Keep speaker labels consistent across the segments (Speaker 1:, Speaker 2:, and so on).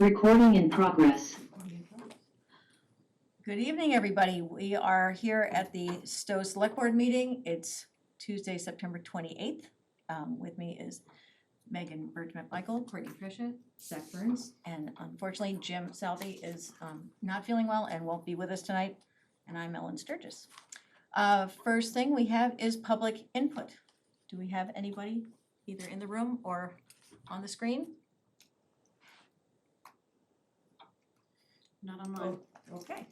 Speaker 1: Recording in progress.
Speaker 2: Good evening, everybody. We are here at the Stow Select Board meeting. It's Tuesday, September 28th. With me is Megan Bergman-Michael, Courtney Fisher, Zach Burns, and unfortunately Jim Salvi is not feeling well and won't be with us tonight. And I'm Ellen Sturgis. First thing we have is public input. Do we have anybody either in the room or on the screen?
Speaker 3: Not online.
Speaker 2: Okay.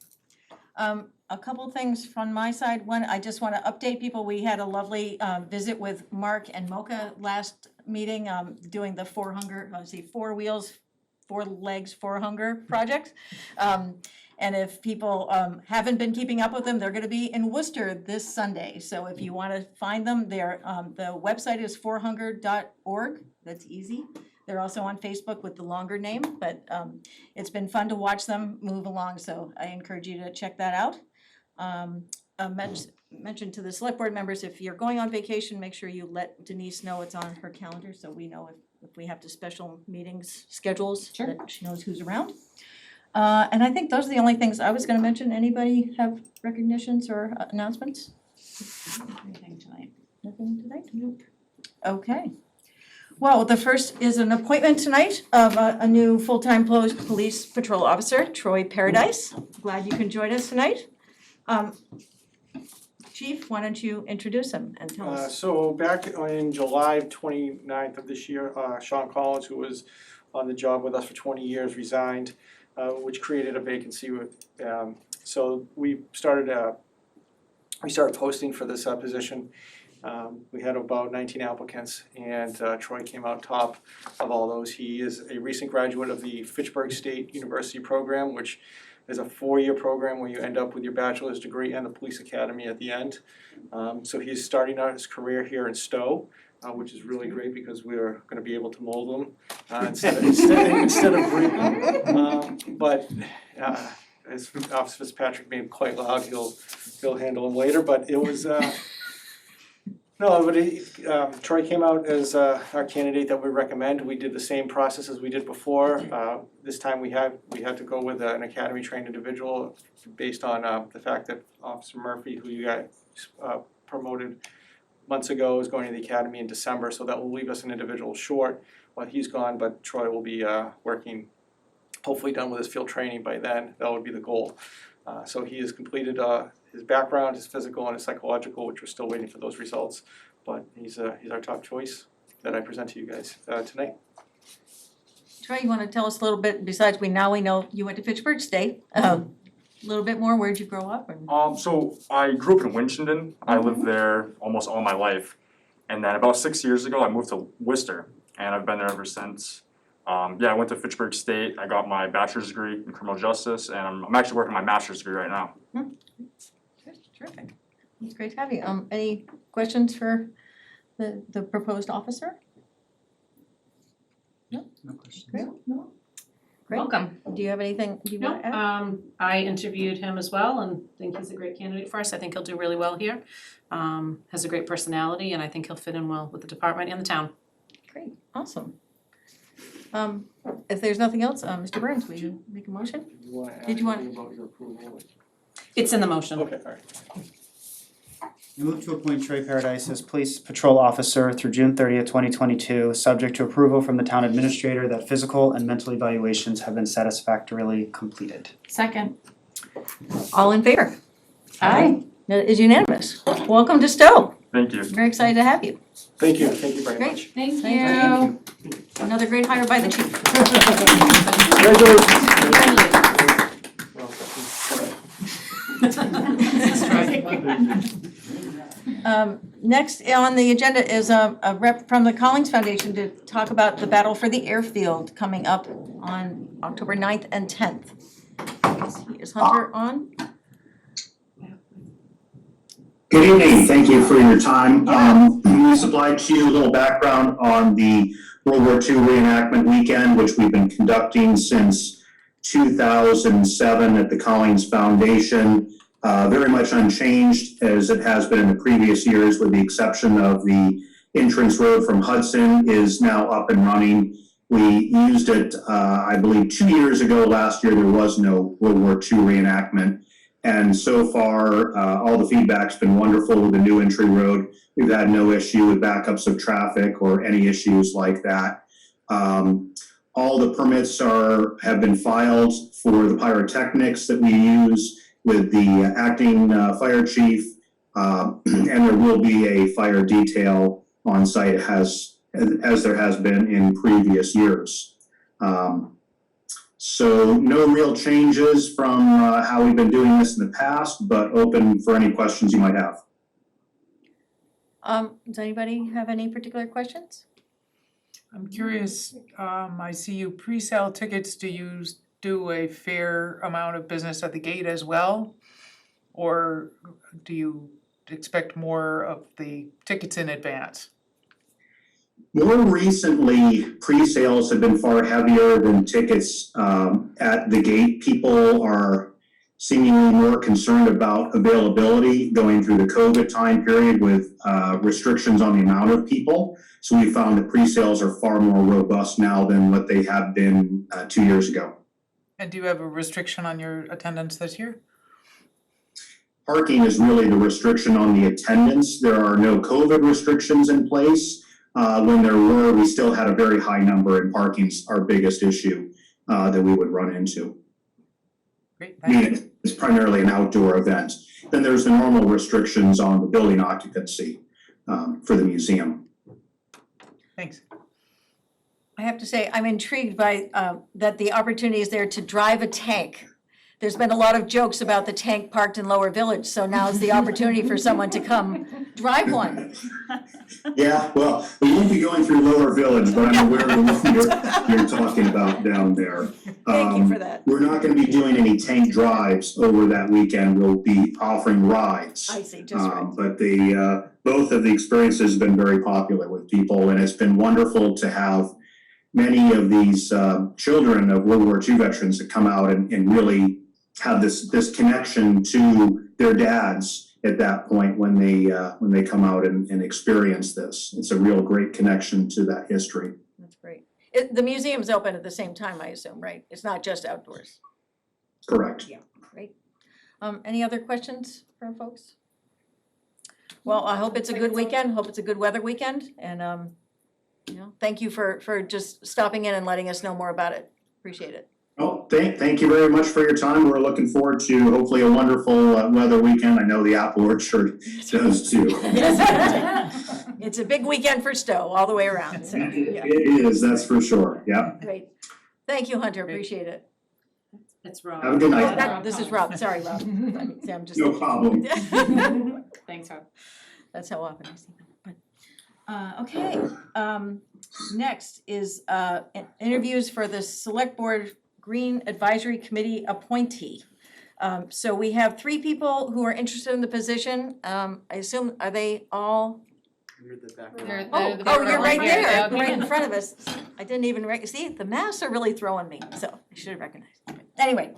Speaker 2: A couple things from my side. One, I just want to update people. We had a lovely visit with Mark and Mocha last meeting, doing the four wheels, four legs, four hunger project. And if people haven't been keeping up with them, they're going to be in Worcester this Sunday. So if you want to find them, the website is forhunger.org. That's easy. They're also on Facebook with the longer name, but it's been fun to watch them move along, so I encourage you to check that out. Mention to the select board members, if you're going on vacation, make sure you let Denise know it's on her calendar, so we know if we have to special meetings schedules,
Speaker 3: Sure.
Speaker 2: that she knows who's around. And I think those are the only things I was gonna mention. Anybody have recognitions or announcements?
Speaker 3: Anything tonight?
Speaker 2: Nothing tonight? Nope. Okay. Well, the first is an appointment tonight of a new full-time police patrol officer, Troy Paradise. Glad you can join us tonight. Chief, why don't you introduce him and tell us?
Speaker 4: So back in July 29th of this year, Sean Collins, who was on the job with us for 20 years, resigned, which created a vacancy with, so we started posting for this position. We had about 19 applicants, and Troy came out top of all those. He is a recent graduate of the Fitchburg State University program, which is a 4-year program where you end up with your bachelor's degree and the police academy at the end. So he's starting out his career here in Stow, which is really great because we're going to be able to mold him instead of breed him. But as Officer Fitzpatrick made quite loud, he'll handle him later. But it was. No, but Troy came out as our candidate that we recommend. We did the same process as we did before. This time we had to go with an academy trained individual based on the fact that Officer Murphy, who you guys promoted months ago, is going to the academy in December. So that will leave us an individual short while he's gone. But Troy will be working, hopefully done with his field training by then. That would be the goal. So he has completed his background, his physical and his psychological, which we're still waiting for those results. But he's our top choice that I present to you guys tonight.
Speaker 2: Troy, you want to tell us a little bit, besides we know you went to Fitchburg State, a little bit more, where'd you grow up?
Speaker 5: So I grew up in Winchendon. I lived there almost all my life. And then about 6 years ago, I moved to Worcester, and I've been there ever since. I went to Fitchburg State. I got my bachelor's degree in criminal justice, and I'm actually working my master's degree right now.
Speaker 2: Terrific. It's great to have you. Any questions for the proposed officer? No?
Speaker 5: No questions.
Speaker 2: Great. No? Great.
Speaker 3: Welcome.
Speaker 2: Do you have anything you want
Speaker 3: Nope,
Speaker 2: to add?
Speaker 3: I interviewed him as well and think he's a great candidate for us. I think he'll do really well here. Has a great personality, and I think he'll fit in well with the department and the town.
Speaker 2: Great, awesome. If there's nothing else, Mr. Burns, will you make a motion? Did you want-
Speaker 4: anything about your approval?
Speaker 3: It's in the motion.
Speaker 4: Okay, all right.
Speaker 6: I move to appoint Troy Paradise as Police Patrol Officer through June 30th, 2022, subject to approval from the Town Administrator that physical and mental evaluations have been satisfactorily completed.
Speaker 3: Second.
Speaker 2: All in favor?
Speaker 3: Aye.
Speaker 2: That is unanimous. Welcome to Stow.
Speaker 5: Thank you.
Speaker 2: Very excited to have you.
Speaker 4: Thank you very
Speaker 2: Great.
Speaker 4: much.
Speaker 3: Thank
Speaker 2: Thank
Speaker 3: you.
Speaker 2: Another great hire by the chief. Next on the agenda is a rep from the Collings Foundation to talk about the battle for the Airfield coming up on October 9th and 10th. Is Hunter on?
Speaker 7: Good evening, thank you for your time. We supplied to you a little background on the World War II reenactment weekend, which we've been conducting since 2007 at the Collings Foundation. Very much unchanged as it has been in the previous years, with the exception of the entrance road from Hudson is now up and running We used it, I believe, 2 years ago. Last year, there was no World War II reenactment. And so far, all the feedback's been wonderful with the new entry road. We've had no issue with backups of traffic or any issues like that. All the permits have been filed for the pyrotechnics that we use with the acting fire chief. And there will be a fire detail on site as there has been in previous years. So no real changes from how we've been doing this in the past, but open for any questions you might have.
Speaker 2: Does anybody have any particular questions?
Speaker 1: I'm curious, I see you pre-sale tickets. Do you do a fair amount of business at the gate as well? Or do you expect more of the tickets in advance?
Speaker 7: More recently, pre-sales have been far heavier than tickets at the gate. People are seemingly more concerned about availability going through the COVID time period with restrictions on the amount of people. So we found that pre-sales are far more robust now than what they have been 2 years ago.
Speaker 1: And do you have a restriction on your attendance this year?
Speaker 7: Parking is really the restriction on the attendance. There are no COVID restrictions in place. When there were, we still had a very high number, and parking's our biggest issue that we would run into.
Speaker 1: Great,
Speaker 7: I mean,
Speaker 1: thank you.
Speaker 7: it's primarily an outdoor event. Then there's the normal restrictions on the building occupancy for the museum.
Speaker 1: Thanks.
Speaker 2: I have to say, I'm intrigued by that the opportunity is there to drive a tank. There's been a lot of jokes about the tank parked in Lower Village, so now's the opportunity for someone to come drive one.
Speaker 7: Yeah, well, we won't be going through Lower Village, but I'm aware of the one you're talking about down there.
Speaker 2: Thank you for that.
Speaker 7: We're not gonna be doing any tank drives over that weekend. We'll be offering rides.
Speaker 2: I see, just right.
Speaker 7: But both of the experiences have been very popular with people, and it's been wonderful to have many of these children of World War II veterans that come out and really have this connection to their dads at that point when they come out and experience this. It's a real great connection to that history.
Speaker 2: That's great. The museum's open at the same time, I assume, right? It's not just outdoors.
Speaker 7: Correct.
Speaker 2: Yeah, great. Any other questions from folks? Well, I hope it's a good weekend, hope it's a good weather weekend, and thank you for just stopping in and letting us know more about it. Appreciate it.
Speaker 7: Oh, thank you very much for your time. We're looking forward to hopefully a wonderful weather weekend. I know the Apple Orchard does too.
Speaker 2: It's a big weekend for Stow, all the way around, so, yeah,
Speaker 7: It is, that's for sure, yeah.
Speaker 2: great. Thank you, Hunter, appreciate it.
Speaker 3: It's Rob.
Speaker 7: Have a good night.
Speaker 2: This is Rob, sorry, Rob. See, I'm just.
Speaker 7: No problem.
Speaker 3: Thanks, Rob.
Speaker 2: That's how often I see them, but, okay. Next is, interviews for the Select Board Green Advisory Committee appointee. So we have 3 people who are interested in the position. I assume, are they all? Oh, you're right there, right in front of us. I didn't even see, the masks are really throwing me, so I should have recognized. Anyway,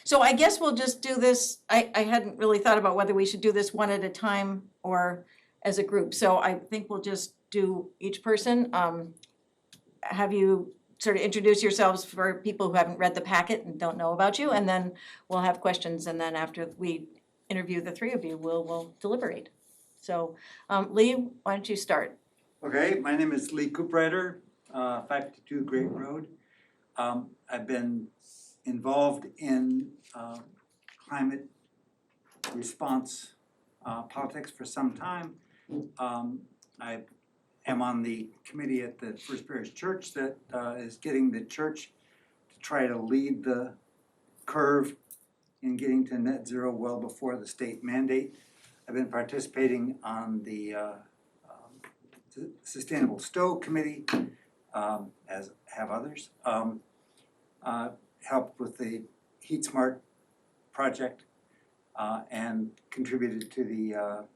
Speaker 2: so I guess we'll just do this. I hadn't really thought about whether we should do this one at a time or as a group. So I think we'll just do each person. Have you sort of introduce yourselves for people who haven't read the packet and don't know about you, and then we'll have questions, and then after we interview the 3 of you, we'll deliberate. So, Lee, why don't you start?
Speaker 8: Okay, my name is Lee Cooprider, 552 Great Road. I've been involved in climate response politics for some time. I am on the committee at the First Parish Church that is getting the church to try to lead the curve in getting to net zero well before the state mandate. I've been participating on the Sustainable Stow Committee, as have others. Helped with the Heat Smart project and contributed to the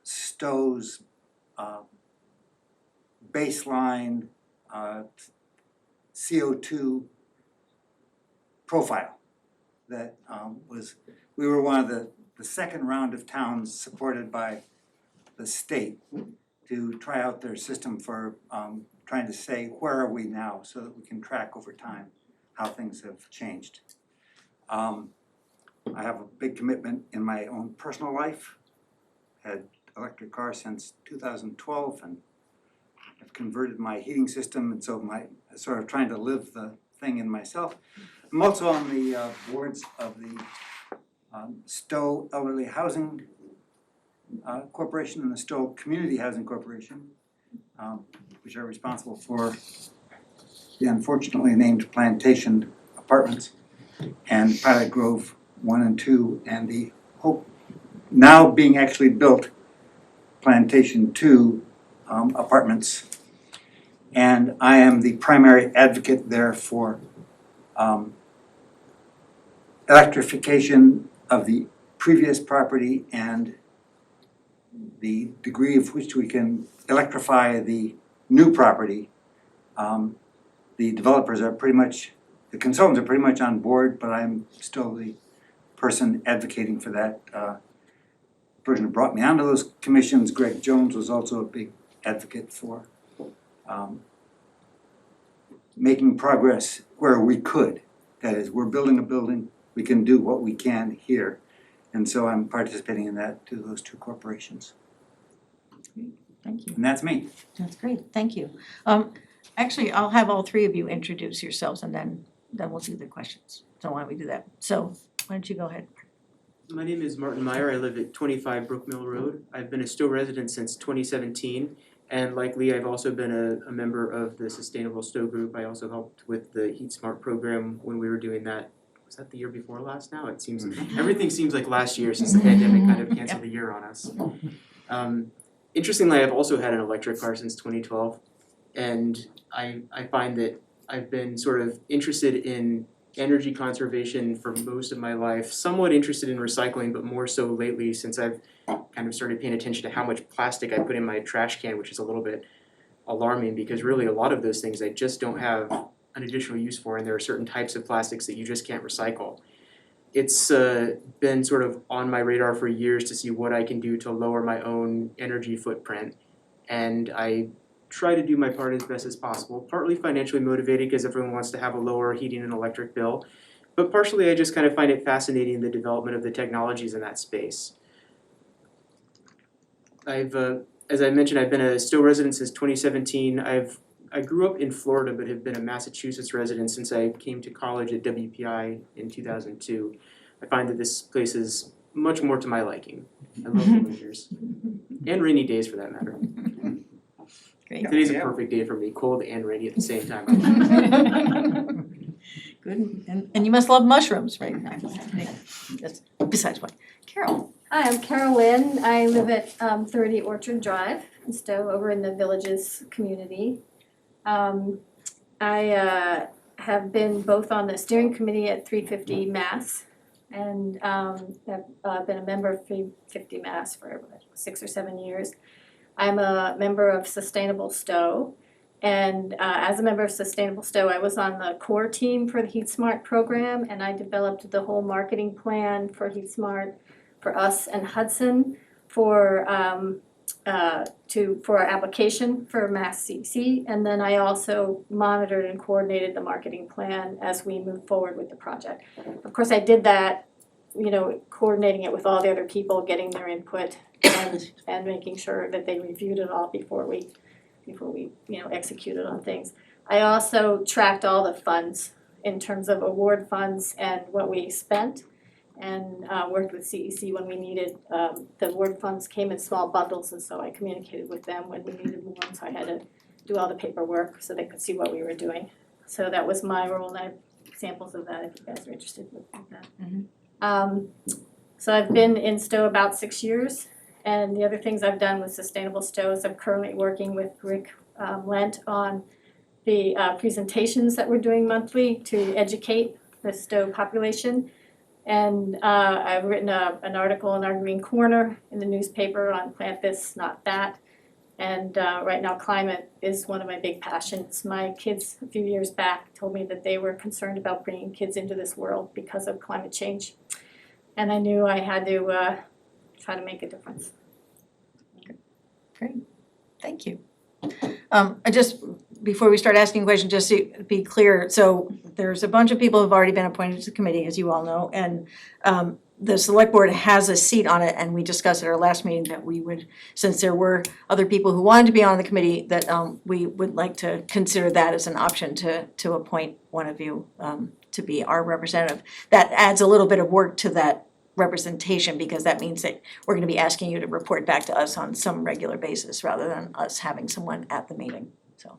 Speaker 8: Stow's baseline CO2 profile that we were one of the second round of towns supported by the state to try out their system for trying to say, where are we now, so that we can track over time how things have changed. I have a big commitment in my own personal life. Had electric car since 2012, and I've converted my heating system, and so my sort of trying to live the thing in myself. I'm also on the boards of the Stow Elderly Housing Corporation and the Stow Community Housing Corporation, which are responsible for the unfortunately named Plantation Apartments and Pilot Grove 1 and 2, and the hope now being actually built Plantation 2 apartments. And I am the primary advocate there for electrification of the previous property and the degree of which we can electrify the new property. The developers are pretty much, the consultants are pretty much on board, but I'm still the person advocating for that. The person who brought me onto those commissions, Greg Jones, was also a big advocate for making progress where we could. That is, we're building a building, we can do what we can here. And so I'm participating in that to those two corporations.
Speaker 2: Thank you.
Speaker 8: And that's me.
Speaker 2: That's great, thank you. Actually, I'll have all three of you introduce yourselves and then we'll do the questions. So why don't we do that? So why don't you go ahead?
Speaker 9: My name is Martin Meyer. I live at 25 Brook Mill Road. I've been a Stow resident since 2017, and like Lee, I've also been a member of the Sustainable Stow Group. I also helped with the Heat Smart program when we were doing that. Was that the year before last now? It seems, everything seems like last year since the pandemic kind of canceled the year on us. Interestingly, I've also had an electric car since 2012, and I find that I've been sort of interested in energy conservation for most of my life, somewhat interested in recycling, but more so lately since I've kind of started paying attention to how much plastic I put in my trash can, which is a little bit alarming because really a lot of those things I just don't have an additional use for, and there are certain types of plastics that you just can't recycle. It's been sort of on my radar for years to see what I can do to lower my own energy footprint, and I try to do my part as best as possible, partly financially motivated because everyone wants to have a lower heating and electric bill, but partially I just kind of find it fascinating the development of the technologies in that space. As I mentioned, I've been a Stow resident since 2017. I grew up in Florida but have been a Massachusetts resident since I came to college at WPI in 2002. I find that this place is much more to my liking. I love the winters, and rainy days for that matter.
Speaker 2: Great.
Speaker 9: Today's a perfect day for me, cold and rainy at the same time.
Speaker 2: Good, and you must love mushrooms, right? That's besides what. Carol.
Speaker 10: Hi, I'm Carol Lynn. I live at 30 Orchard Drive in Stow, over in the Villages community. I have been both on the steering committee at 350 Mass and have been a member of 350 Mass for 6 or 7 years. I'm a member of Sustainable Stow, and as a member of Sustainable Stow, I was on the core team for the Heat Smart program, and I developed the whole marketing plan for Heat Smart for us and Hudson for our application for Mass CC, and then I also monitored and coordinated the marketing plan as we moved forward with the project. Of course, I did that, coordinating it with all the other people, getting their input and making sure that they reviewed it all before we executed on things. I also tracked all the funds in terms of award funds and what we spent, and worked with CEC when we needed. The award funds came in small bundles, and so I communicated with them when we needed more, so I had to do all the paperwork so they could see what we were doing. So that was my role, and I have examples of that if you guys are interested with that. So I've been in Stow about 6 years, and the other things I've done with Sustainable Stow is I'm currently working with Rick Lent on the presentations that we're doing monthly to educate the Stow population. And I've written an article in our Green Corner in the newspaper on plant this, not that. And right now climate is one of my big passions. My kids a few years back told me that they were concerned about bringing kids into this world because of climate change. And I knew I had to try to make a difference.
Speaker 2: Great, Thank you. I just, before we start asking questions, just to be clear, so there's a bunch of people who've already been appointed to the committee, as you all know, and the select board has a seat on it, and we discussed at our last meeting that we would, since there were other people who wanted to be on the committee, that we would like to consider that as an option to appoint one of you to be our representative. That adds a little bit of work to that representation, because that means that we're gonna be asking you to report back to us on some regular basis rather than us having someone at the meeting, so.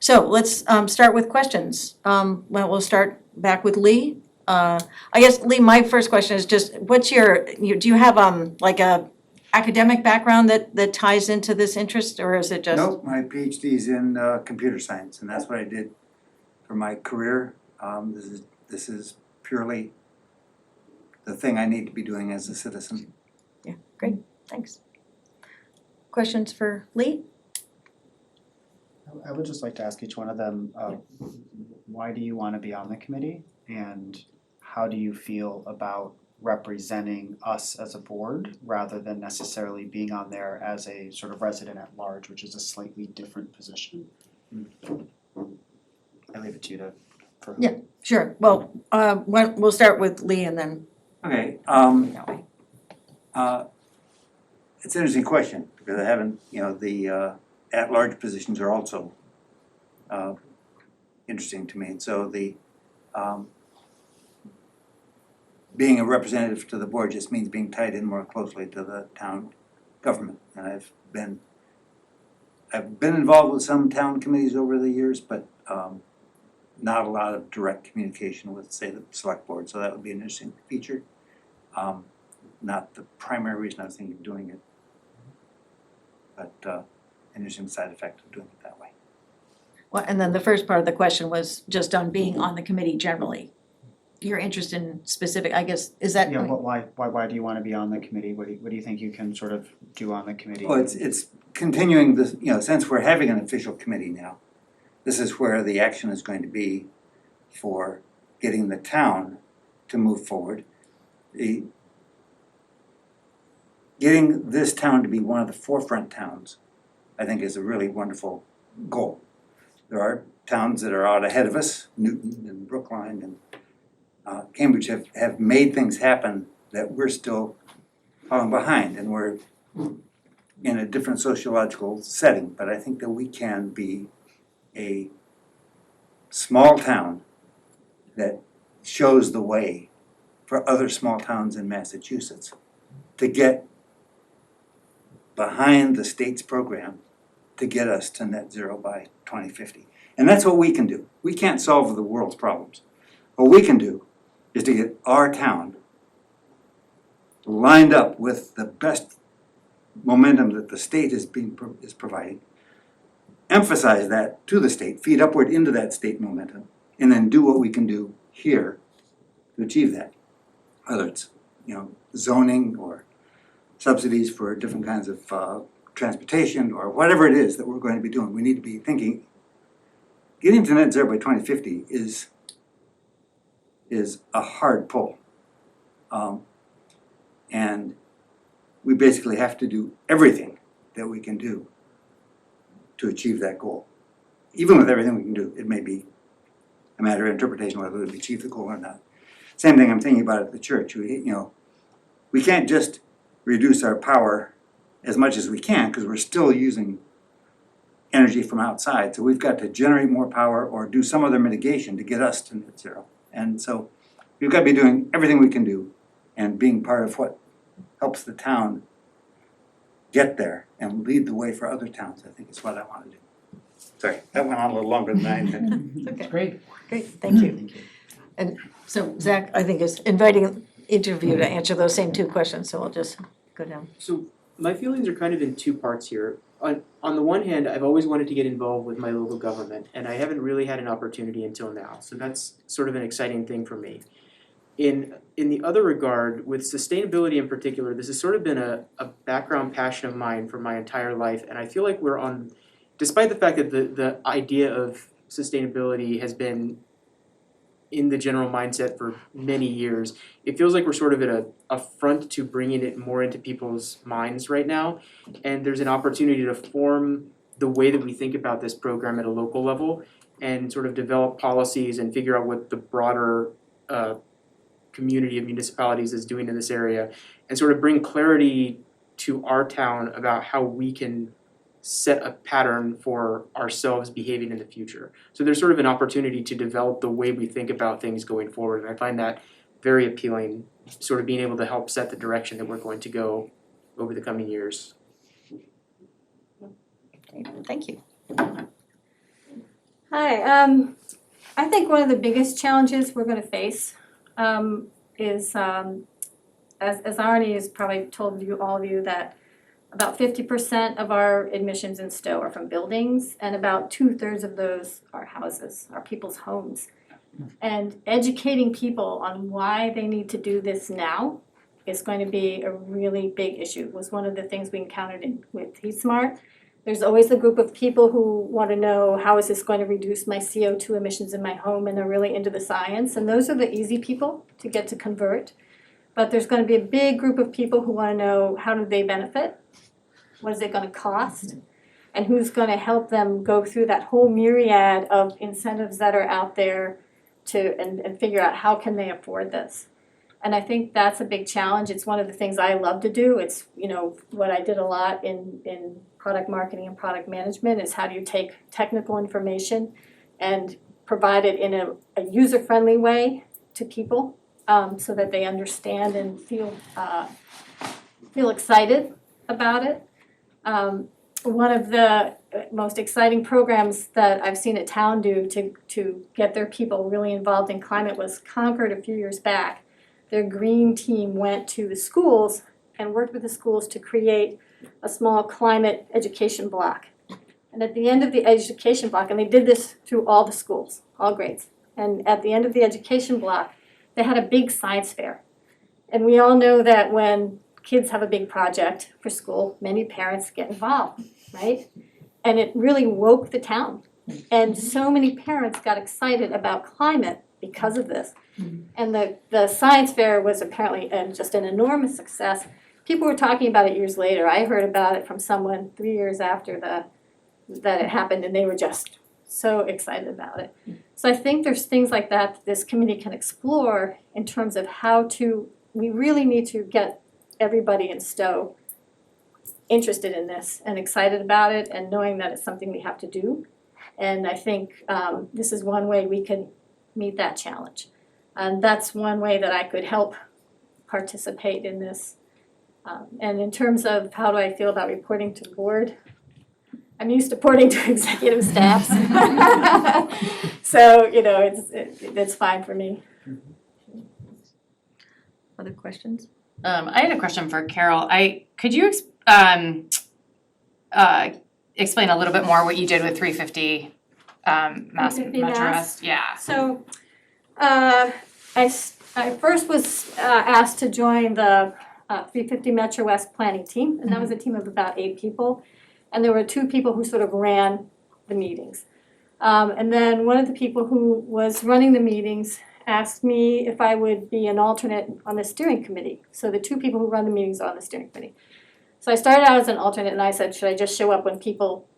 Speaker 2: So let's start with questions. Well, we'll start back with Lee. I guess, Lee, my first question is just, do you have like a academic background that ties into this interest, or is it just?
Speaker 8: Nope, my PhD's in computer science, and that's what I did for my career. This is purely the thing I need to be doing as a citizen.
Speaker 2: Yeah, great, thanks. Questions for Lee?
Speaker 6: I would just like to ask each one of them, why do you want to be on the committee? And how do you feel about representing us as a board rather than necessarily being on there as a sort of resident at large, which is a slightly different position? I leave it to you to.
Speaker 2: Yeah. Sure, well, we'll start with Lee and then
Speaker 8: Okay,
Speaker 2: that way.
Speaker 8: it's an interesting question, because I haven't, the at-large positions are also interesting to me, and so being a representative to the board just means being tied in more closely to the town government, and I've been involved with some town committees over the years, but not a lot of direct communication with, say, the select board, so that would be an interesting feature. Not the primary reason I was thinking of doing it, but an interesting side effect of doing it that way.
Speaker 2: Well, and then the first part of the question was just on being on the committee generally. Your interest in specific, I guess, is that?
Speaker 6: Yeah, why do you want to be on the committee? What do you think you can sort of do on the committee?
Speaker 8: Well, it's continuing this, since we're having an official committee now, this is where the action is going to be for getting the town to move forward. Getting this town to be one of the forefront towns, I think, is a really wonderful goal. There are towns that are out ahead of us, Newton and Brookline and Cambridge have made things happen that we're still falling behind, and we're in a different sociological setting, but I think that we can be a small town that shows the way for other small towns in Massachusetts to get behind the state's program to get us to net zero by 2050. And that's what we can do. We can't solve the world's problems. What we can do is to get our town lined up with the best momentum that the state is providing, emphasize that to the state, feed upward into that state momentum, and then do what we can do here to achieve that. Whether it's, zoning or subsidies for different kinds of transportation or whatever it is that we're going to be doing. We need to be thinking, getting to net zero by 2050 is a hard pull. And we basically have to do everything that we can do to achieve that goal. Even with everything we can do, it may be a matter of interpretation whether we achieve the goal or not. Same thing I'm thinking about at the church. We can't just reduce our power as much as we can because we're still using energy from outside. So we've got to generate more power or do some other mitigation to get us to net zero. And so we've got to be doing everything we can do and being part of what helps the town get there and lead the way for other towns, I think is what I want to do. Sorry, that went on a little longer than I intended.
Speaker 2: Okay,
Speaker 1: Great.
Speaker 2: great, thank you. And so Zach, I think, is inviting each of you to answer those same two questions, so we'll just go down.
Speaker 9: So my feelings are kind of in two parts here. On the one hand, I've always wanted to get involved with my local government, and I haven't really had an opportunity until now. So that's sort of an exciting thing for me. In the other regard, with sustainability in particular, this has sort of been a background passion of mine for my entire life, and I feel like we're on, despite the fact that the idea of sustainability has been in the general mindset for many years. It feels like we're sort of at a front to bringing it more into people's minds right now. And there's an opportunity to form the way that we think about this program at a local level and sort of develop policies and figure out what the broader community of municipalities is doing in this area and sort of bring clarity to our town about how we can set a pattern for ourselves behaving in the future. So there's sort of an opportunity to develop the way we think about things going forward, and I find that very appealing, sort of being able to help set the direction that we're going to go over the coming years.
Speaker 2: Thank you.
Speaker 10: Hi, I think one of the biggest challenges we're gonna face is as Arnie has probably told you, all of you, that about 50% of our admissions in Stow are from buildings, and about 2/3 of those are houses, are people's homes. And educating people on why they need to do this now is going to be a really big issue. It was one of the things we encountered with Heat Smart. There's always a group of people who want to know, how is this going to reduce my CO2 emissions in my home, and they're really into the science, and those are the easy people to get to convert. But there's going to be a big group of people who want to know, how do they benefit? What is it going to cost? And who's going to help them go through that whole myriad of incentives that are out there and figure out how can they afford this. And I think that's a big challenge. It's one of the things I love to do. It's, what I did a lot in product marketing and product management is how do you take technical information and provide it in a user-friendly way to people, so that they understand and feel excited about it. One of the most exciting programs that I've seen a town do to get their people really involved in climate was Concord a few years back. Their green team went to the schools and worked with the schools to create a small climate education block. And at the end of the education block, and they did this through all the schools, all grades, and at the end of the education block, they had a big science fair. And we all know that when kids have a big project for school, many parents get involved, right? And it really woke the town. And so many parents got excited about climate because of this. And the science fair was apparently just an enormous success. People were talking about it years later. I heard about it from someone 3 years after that it happened, and they were just so excited about it. So I think there's things like that this committee can explore in terms of we really need to get everybody in Stow interested in this and excited about it and knowing that it's something we have to do. And I think this is one way we can meet that challenge. And that's one way that I could help participate in this. And in terms of how do I feel about reporting to the board, I'm used to reporting to executive staffs. So, it's fine for me.
Speaker 2: Other questions?
Speaker 11: I had a question for Carol. Could you explain a little bit more what you did with 350 Mass
Speaker 10: 350
Speaker 11: Metro
Speaker 10: Mass?
Speaker 11: West? Yeah.
Speaker 10: So, I first was asked to join the 350 Metro West planning team, and that was a team of about 8 people. And there were 2 people who sort of ran the meetings. And then one of the people who was running the meetings asked me if I would be an alternate on the steering committee. So the 2 people who run the meetings are on the steering committee. So I started out as an alternate, and I said, should I just show up when people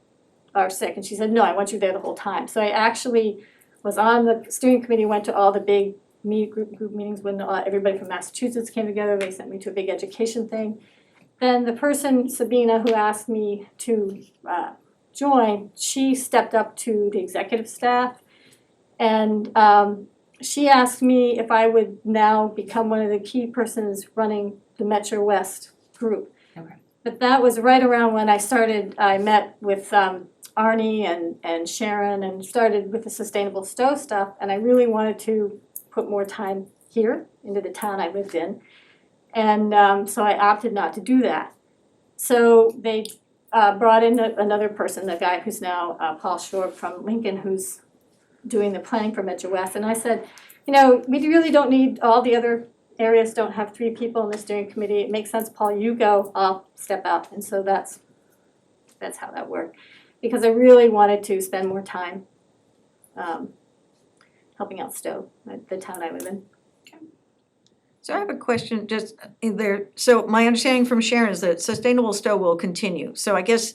Speaker 10: are sick? And she said, no, I want you there the whole time. So I actually was on the steering committee, went to all the big group meetings when everybody from Massachusetts came together. They sent me to a big education thing. Then the person, Sabina, who asked me to join, she stepped up to the executive staff, and she asked me if I would now become one of the key persons running the Metro West group.
Speaker 11: Okay.
Speaker 10: But that was right around when I met with Arnie and Sharon and started with the Sustainable Stow stuff, and I really wanted to put more time here into the town I lived in. And so I opted not to do that. So they brought in another person, the guy who's now Paul Shorb from Lincoln, who's doing the planning for Metro West. And I said, we really don't need, all the other areas don't have 3 people in the steering committee. It makes sense, Paul, you go, I'll step out. And so that's how that worked. Because I really wanted to spend more time helping out Stow, the town I live in.
Speaker 2: So I have a question just in there, so my understanding from Sharon is that Sustainable Stow will continue. So I guess,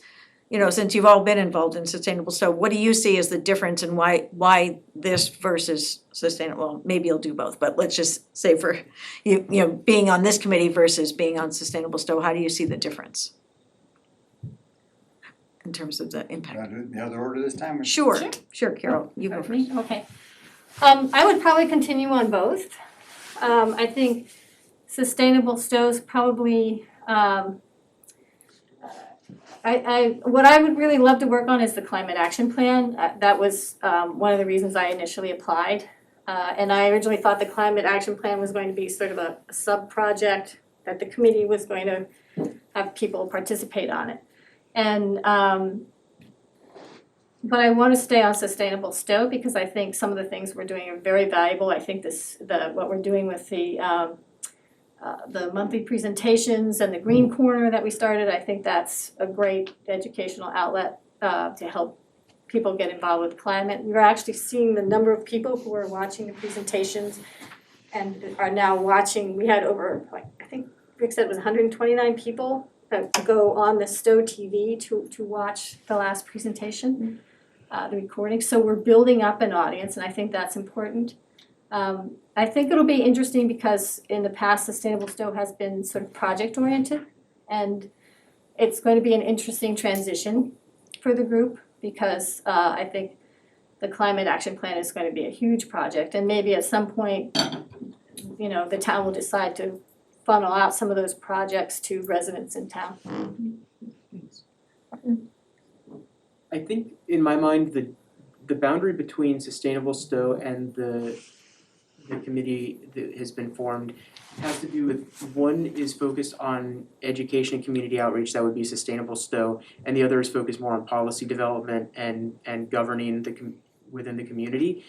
Speaker 2: you know, since you've all been involved in Sustainable Stow, what do you see as the difference and why this versus sustainable, well, maybe you'll do both, but let's just say for you know, being on this committee versus being on Sustainable Stow, how do you see the difference? In terms of the impact?
Speaker 8: The other order this time? or-
Speaker 2: Sure, Carol, you go first.
Speaker 10: Okay. I would probably continue on both. I think Sustainable Stow's probably, what I would really love to work on is the climate action plan. That was one of the reasons I initially applied. And I originally thought the climate action plan was going to be sort of a sub-project that the committee was going to have people participate on it. And but I want to stay on Sustainable Stow because I think some of the things we're doing are very valuable. I think what we're doing with the monthly presentations and the green corner that we started, I think that's a great educational outlet to help people get involved with climate. We're actually seeing the number of people who are watching the presentations and are now watching. We had over, like, I think Rick said it was 129 people that go on the Stow TV to watch the last presentation, the recording. So we're building up an audience, and I think that's important. I think it'll be interesting because in the past, Sustainable Stow has been sort of project-oriented, and it's going to be an interesting transition for the group because I think the climate action plan is going to be a huge project, and maybe at some point, you know, the town will decide to funnel out some of those projects to residents in town.
Speaker 9: I think in my mind, the boundary between Sustainable Stow and the committee that has been formed has to do with, one is focused on education and community outreach, that would be Sustainable Stow, and the other is focused more on policy development and governing within the community.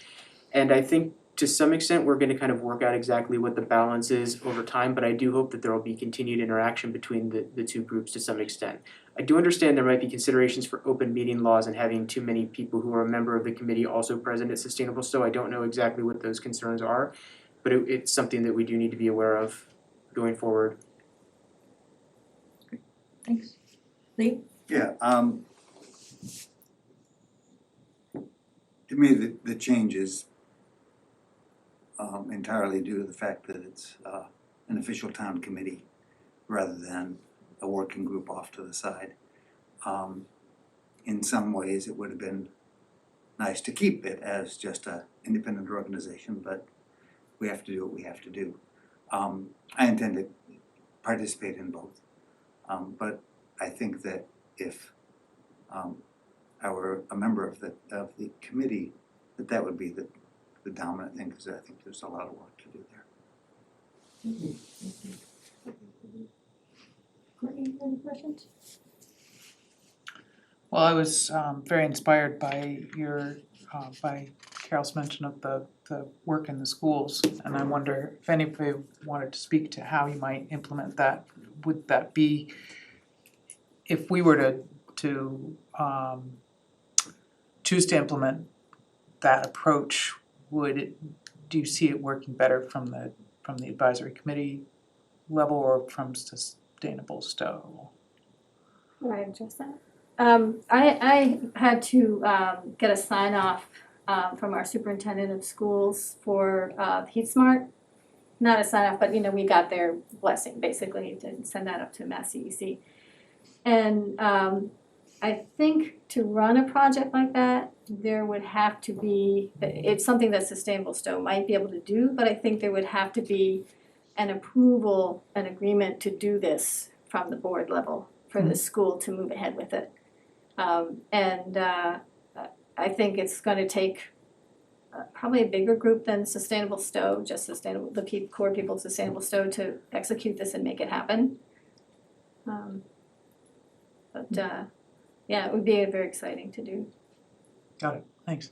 Speaker 9: And I think to some extent, we're gonna kind of work out exactly what the balance is over time, but I do hope that there will be continued interaction between the two groups to some extent. I do understand there might be considerations for open meeting laws and having too many people who are a member of the committee also present at Sustainable Stow. I don't know exactly what those concerns are, but it's something that we do need to be aware of going forward.
Speaker 2: Thanks. Lee?
Speaker 8: Yeah, to me, the change is entirely due to the fact that it's an official town committee rather than a working group off to the side. In some ways, it would have been nice to keep it as just an independent organization, but we have to do what we have to do. I intend to participate in both, but I think that if I were a member of the committee, that would be the dominant thing, because I think there's a lot of work to do there.
Speaker 2: Courtney, any questions?
Speaker 1: Well, I was very inspired by by Carol's mention of the work in the schools, and I wonder if anybody wanted to speak to how you might implement that. Would that be, if we were to choose to implement that approach, do you see it working better from the advisory committee level or from Sustainable Stow?
Speaker 10: Will I address that? I had to get a sign off from our superintendent of schools for Heat Smart. Not a sign off, but we got their blessing basically to send that up to Mass CEC. And I think to run a project like that, there would have to be, it's something that Sustainable Stow might be able to do, but I think there would have to be an approval, an agreement to do this from the board level for the school to move ahead with it. I think it's going to take probably a bigger group than Sustainable Stow, just the core people of Sustainable Stow to execute this and make it happen. Yeah, it would be very exciting to do.
Speaker 1: Got it, thanks.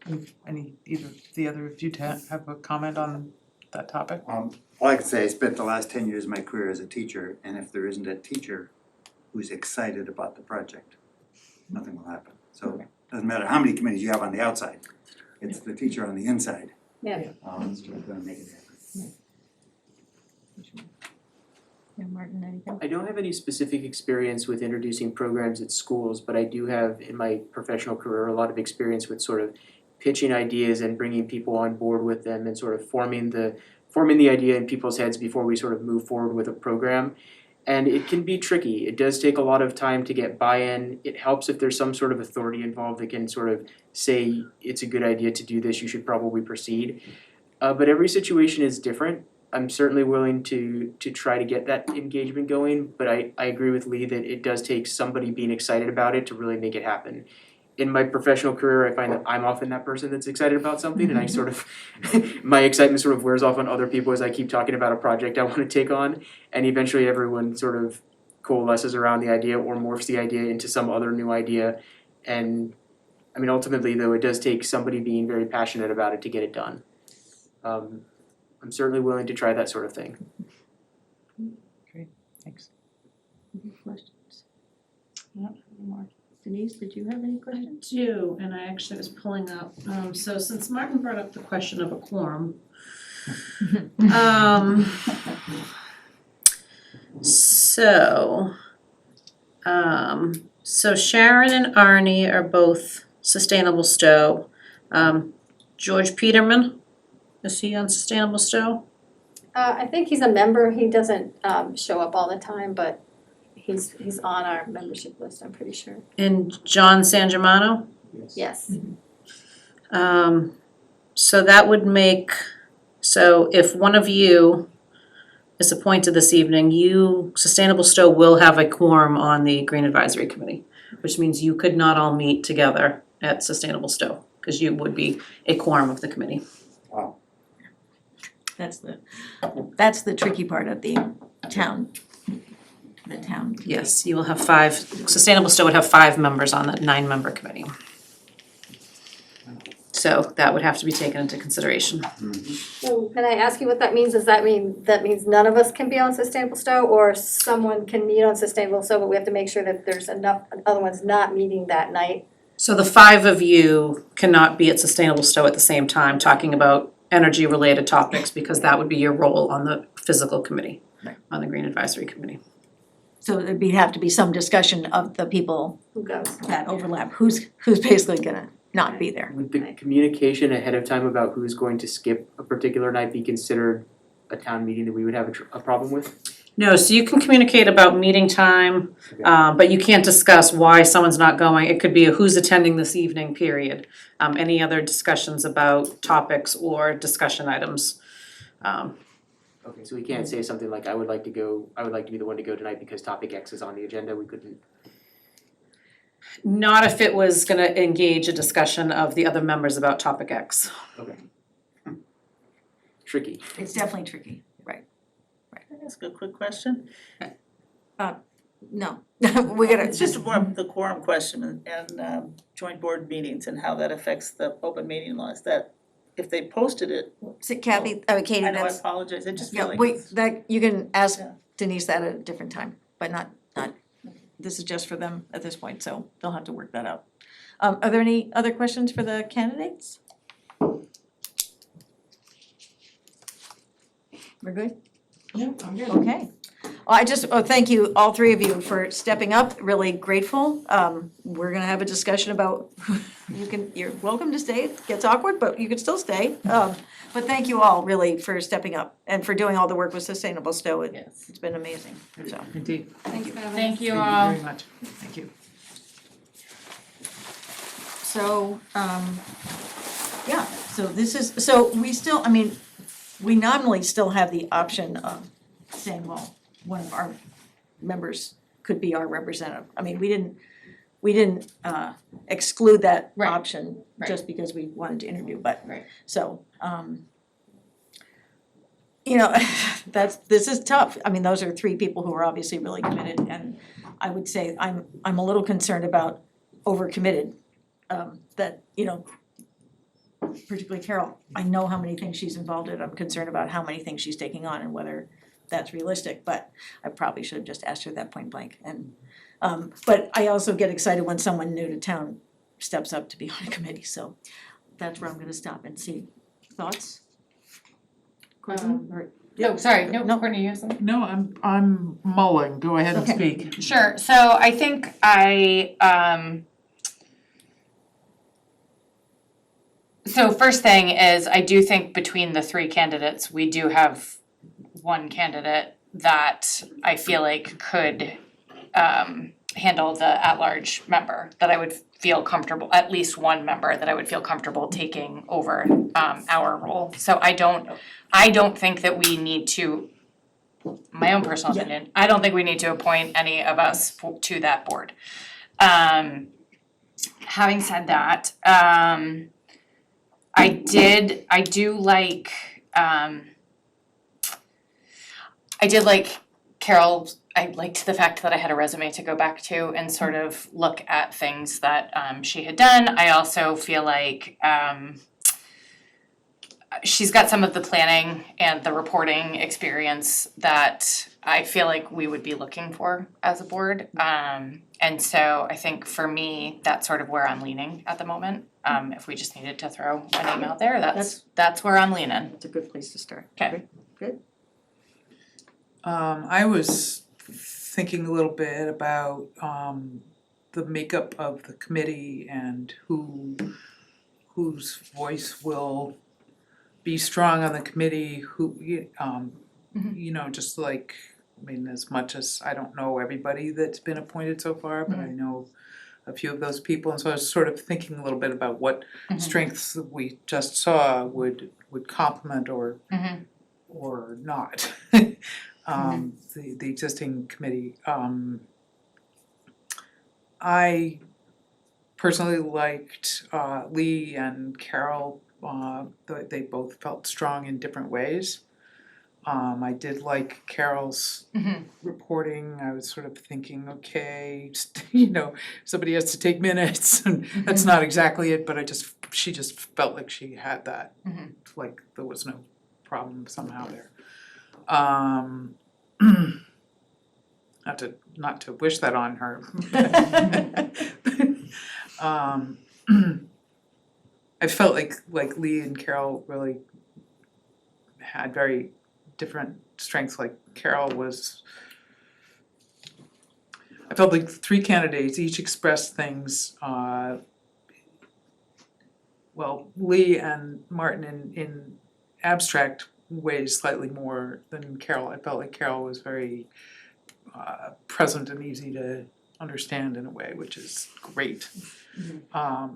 Speaker 1: Either the other of you have a comment on that topic?
Speaker 8: All I can say, I spent the last 10 years of my career as a teacher, and if there isn't a teacher who's excited about the project, nothing will happen. So it doesn't matter how many committees you have on the outside. It's the teacher on the inside.
Speaker 10: Yeah.
Speaker 8: Who's gonna make it happen.
Speaker 2: Yeah, Martin, anything?
Speaker 9: I don't have any specific experience with introducing programs at schools, but I do have in my professional career a lot of experience with sort of pitching ideas and bringing people on board with them and sort of forming the idea in people's heads before we sort of move forward with a program. And it can be tricky. It does take a lot of time to get buy-in. It helps if there's some sort of authority involved that can sort of say, it's a good idea to do this, you should probably proceed. But every situation is different. I'm certainly willing to try to get that engagement going, but I agree with Lee that it does take somebody being excited about it to really make it happen. In my professional career, I find that I'm often that person that's excited about something and I sort of, my excitement sort of wears off on other people as I keep talking about a project I want to take on. And eventually everyone sort of coalesces around the idea or morphs the idea into some other new idea. And I mean, ultimately though, it does take somebody being very passionate about it to get it done. I'm certainly willing to try that sort of thing.
Speaker 2: Thanks. Any questions? No, no more. Denise, did you have any questions?
Speaker 3: I do, and I actually was pulling up, so since Martin brought up the question of a quorum, so Sharon and Arnie are both Sustainable Stow. George Peterman, is he on Sustainable Stow?
Speaker 10: I think he's a member, he doesn't show up all the time, but he's on our membership list, I'm pretty sure.
Speaker 3: And John San Germano?
Speaker 10: Yes.
Speaker 3: So that would make, so if one of you is appointed this evening, you, Sustainable Stow will have a quorum on the Green Advisory Committee, which means you could not all meet together at Sustainable Stow, because you would be a quorum of the committee.
Speaker 8: Wow.
Speaker 2: That's the tricky part of the town.
Speaker 3: Yes, you will have 5, Sustainable Stow would have 5 members on that 9-member committee. So that would have to be taken into consideration.
Speaker 10: So can I ask you what that means? Does that means none of us can be on Sustainable Stow, or someone can meet on Sustainable Stow, but we have to make sure that there's enough other ones not meeting that night?
Speaker 3: So the 5 of you cannot be at Sustainable Stow at the same time talking about energy-related topics, because that would be your role on the physical committee, on the Green Advisory Committee.
Speaker 2: So there'd have to be some discussion of the people
Speaker 10: Who goes?
Speaker 2: that overlap, who's basically gonna not be there.
Speaker 9: Would the communication ahead of time about who's going to skip a particular night be considered a town meeting that we would have a problem with?
Speaker 3: No, so you can communicate about meeting time, but you can't discuss why someone's not going. It could be a who's attending this evening, period. Any other discussions about topics or discussion items.
Speaker 9: Okay, so we can't say something like, I would like to be the one to go tonight because topic X is on the agenda, we couldn't.
Speaker 3: Not if it was gonna engage a discussion of the other members about topic X.
Speaker 9: Okay. Tricky.
Speaker 2: It's definitely tricky, right.
Speaker 12: Can I ask a quick question?
Speaker 2: No, we gotta.
Speaker 12: It's just more of the quorum question and joint board meetings and how that affects the open meeting laws, that if they posted it,
Speaker 2: So Kathy, Katie,
Speaker 12: I know, I
Speaker 2: that's,
Speaker 12: apologize, I just
Speaker 2: yeah,
Speaker 12: feel like
Speaker 2: wait,
Speaker 12: it's.
Speaker 2: that, you can ask
Speaker 12: Yeah.
Speaker 2: Denise that at a different time, but not, this is just for them at this point, so they'll have to work that out. Are there any other questions for the candidates? We're good?
Speaker 3: Yeah, I'm good.
Speaker 2: Okay. Well, thank you, all 3 of you, for stepping up, really grateful. We're gonna have a discussion about, you're welcome to stay, it gets awkward, but you can still stay. But thank you all, really, for stepping up and for doing all the work with Sustainable Stow. It's been amazing, so.
Speaker 1: Indeed.
Speaker 11: Thank you all.
Speaker 1: Thank you very much. Thank you.
Speaker 2: So, yeah, so we still, I mean, we nominally still have the option of saying, well, one of our members could be our representative. I mean, we didn't exclude that
Speaker 11: Right.
Speaker 2: option just because we wanted to interview, but,
Speaker 11: Right.
Speaker 2: so, this is tough. I mean, those are 3 people who are obviously really committed, and I would say I'm a little concerned about overcommitted. That, particularly Carol, I know how many things she's involved in, I'm concerned about how many things she's taking on and whether that's realistic, but I probably should have just asked her that point blank, and, but I also get excited when someone new to town steps up to be on a committee, so that's where I'm gonna stop and see. Thoughts? Question? Or-
Speaker 11: No, sorry, no,
Speaker 2: No.
Speaker 11: Courtney, you have something?
Speaker 1: No, I'm mulling, go ahead and
Speaker 2: Okay.
Speaker 1: speak.
Speaker 11: Sure, so I think so first thing is, I do think between the three candidates, we do have one candidate that I feel like could handle the at-large member, that I would feel comfortable, at least one member that I would feel comfortable taking over our role. So I don't think that we need to, my own personal
Speaker 2: Yeah.
Speaker 11: opinion, I don't think we need to appoint any of us to that board. Having said that, I did like Carol, I liked the fact that I had a resume to go back to and sort of look at things that she had done. I also feel like she's got some of the planning and the reporting experience that I feel like we would be looking for as a board. And so I think for me, that's sort of where I'm leaning at the moment. If we just needed to throw a name out there, that's where I'm leaning.
Speaker 2: It's a good place to start.
Speaker 11: Okay.
Speaker 2: Good.
Speaker 1: I was thinking a little bit about the makeup of the committee and whose voice will be strong on the committee, you know, just like, I mean, as much as I don't know everybody that's been appointed so far, but I know a few of those people, and so I was sort of thinking a little bit about what strengths that we just saw would complement or not. The existing committee. I personally liked Lee and Carol. They both felt strong in different ways. I did like Carol's reporting. I was sort of thinking, okay, you know, somebody has to take minutes, and that's not exactly it, but she just felt like she had that, like there was no problem somehow there. Not to wish that on her. I felt like Lee and Carol really had very different strengths. Like Carol was, I felt like three candidates each expressed things, well, Lee and Martin in abstract ways slightly more than Carol. I felt like Carol was very present and easy to understand in a way, which is great. I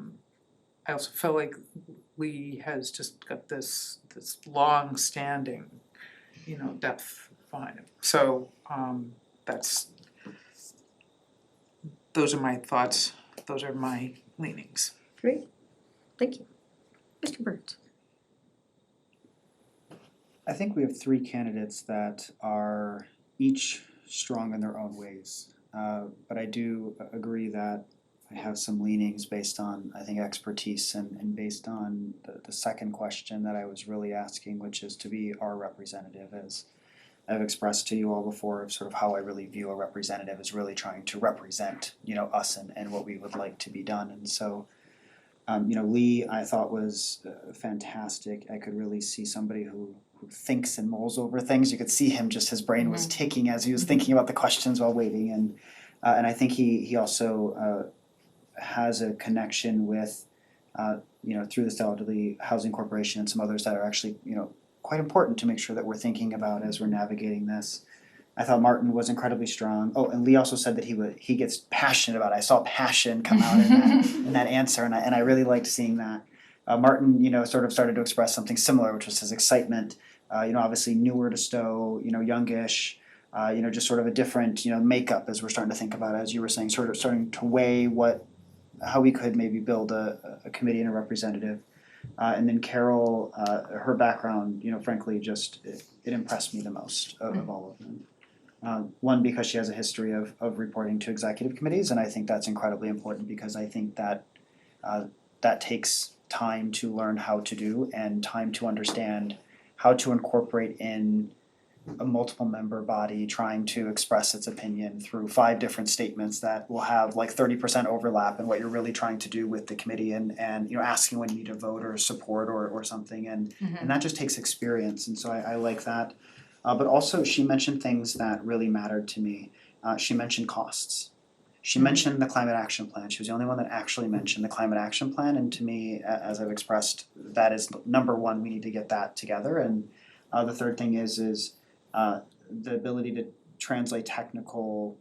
Speaker 1: also felt like Lee has just got this long-standing, you know, depth behind him. So those are my thoughts. Those are my leanings.
Speaker 2: Great, thank you. Mr. Burns.
Speaker 6: I think we have three candidates that are each strong in their own ways. But I do agree that I have some leanings based on, I think, expertise and based on the second question that I was really asking, which is to be our representative. As I've expressed to you all before, of sort of how I really view a representative as really trying to represent, you know, us and what we would like to be done. And so, you know, Lee I thought was fantastic. I could really see somebody who thinks and mulls over things. You could see him, just his brain was ticking as he was thinking about the questions while waiting. And I think he also has a connection with, you know, through the Stow Elderly Housing Corporation and some others that are actually, you know, quite important to make sure that we're thinking about as we're navigating this. I thought Martin was incredibly strong. Oh, and Lee also said that he gets passionate about it. I saw passion come out in that answer, and I really liked seeing that. Martin, you know, sort of started to express something similar, which was his excitement. You know, obviously newer to Stow, you know, youngish, you know, just sort of a different, you know, makeup as we're starting to think about, as you were saying, sort of starting to weigh how we could maybe build a committee and a representative. And then Carol, her background, you know, frankly, just it impressed me the most of all of them. One, because she has a history of reporting to executive committees, and I think that's incredibly important because I think that that takes time to learn how to do and time to understand how to incorporate in a multiple member body trying to express its opinion through 5 different statements that will have like 30% overlap in what you're really trying to do with the committee and asking when you need to vote or support or something and that just takes experience, and so I like that. But also she mentioned things that really mattered to me. She mentioned costs. She mentioned the climate action plan. She was the only one that actually mentioned the climate action plan, and to me, as I've expressed, that is number one, we need to get that together. And the third thing is the ability to translate technical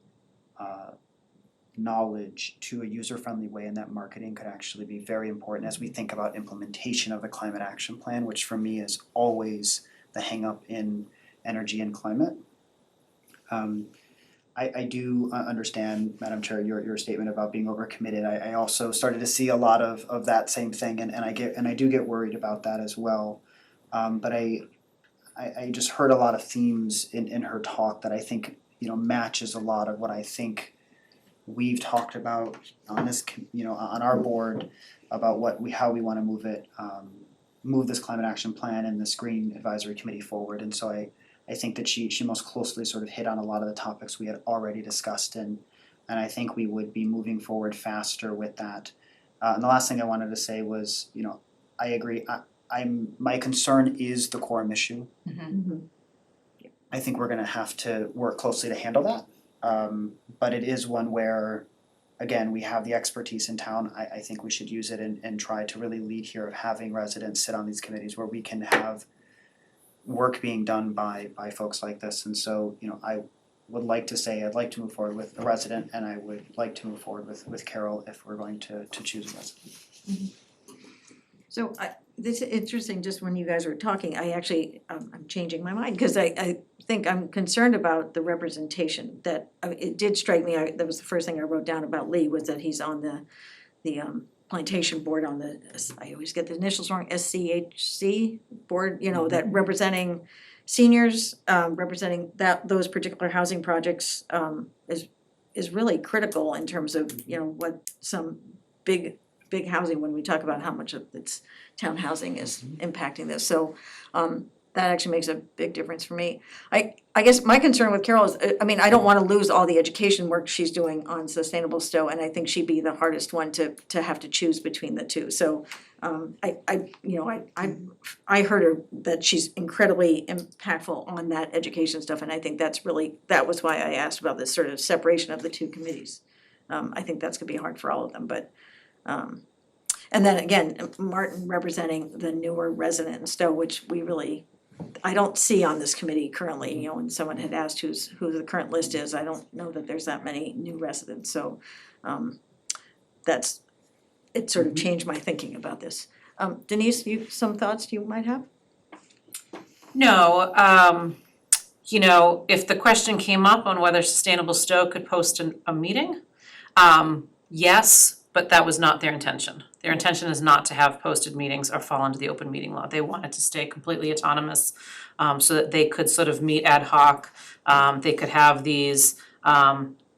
Speaker 6: knowledge to a user-friendly way, and that marketing could actually be very important as we think about implementation of the climate action plan, which for me is always the hang-up in energy and climate. I do understand, Madam Chair, your statement about being overcommitted. I also started to see a lot of that same thing, and I do get worried about that as well. But I just heard a lot of themes in her talk that I think matches a lot of what I think we've talked about on this on our board about how we want to move this climate action plan and this green advisory committee forward. And so I think that she most closely sort of hit on a lot of the topics we had already discussed, and I think we would be moving forward faster with that. And the last thing I wanted to say was, I agree. My concern is the quorum issue. I think we're going to have to work closely to handle that. But it is one where, again, we have the expertise in town. I think we should use it and try to really lead here of having residents sit on these committees where we can have work being done by folks like this. And so, I would like to say I'd like to move forward with a resident, and I would like to move forward with Carol if we're going to choose a resident.
Speaker 2: So this is interesting, just when you guys were talking, I actually, I'm changing my mind, because I think I'm concerned about the representation, that, it did strike me, that was the first thing I wrote down about Lee, was that he's on the plantation board on the, I always get the initials wrong, SCHC board, that representing seniors, representing those particular housing projects, is really critical in terms of, what some big housing, when we talk about how much of its town housing is impacting this, so that actually makes a big difference for me. I guess my concern with Carol is, I don't wanna lose all the education work she's doing on Sustainable Stow, and I think she'd be the hardest one to have to choose between the two, so I heard her that she's incredibly impactful on that education stuff, and I think that was why I asked about this sort of separation of the two committees. I think that's gonna be hard for all of them, but and then again, Martin representing the newer resident in Stow, which I don't see on this committee currently, when someone had asked who the current list is, I don't know that there's that many new residents, so it sort of changed my thinking about this. Denise, some thoughts you might have?
Speaker 3: No, if the question came up on whether Sustainable Stow could post a meeting, yes, but that was not their intention. Their intention is not to have posted meetings or fall under the open meeting law. They wanted to stay completely autonomous, so that they could sort of meet ad hoc. They could have these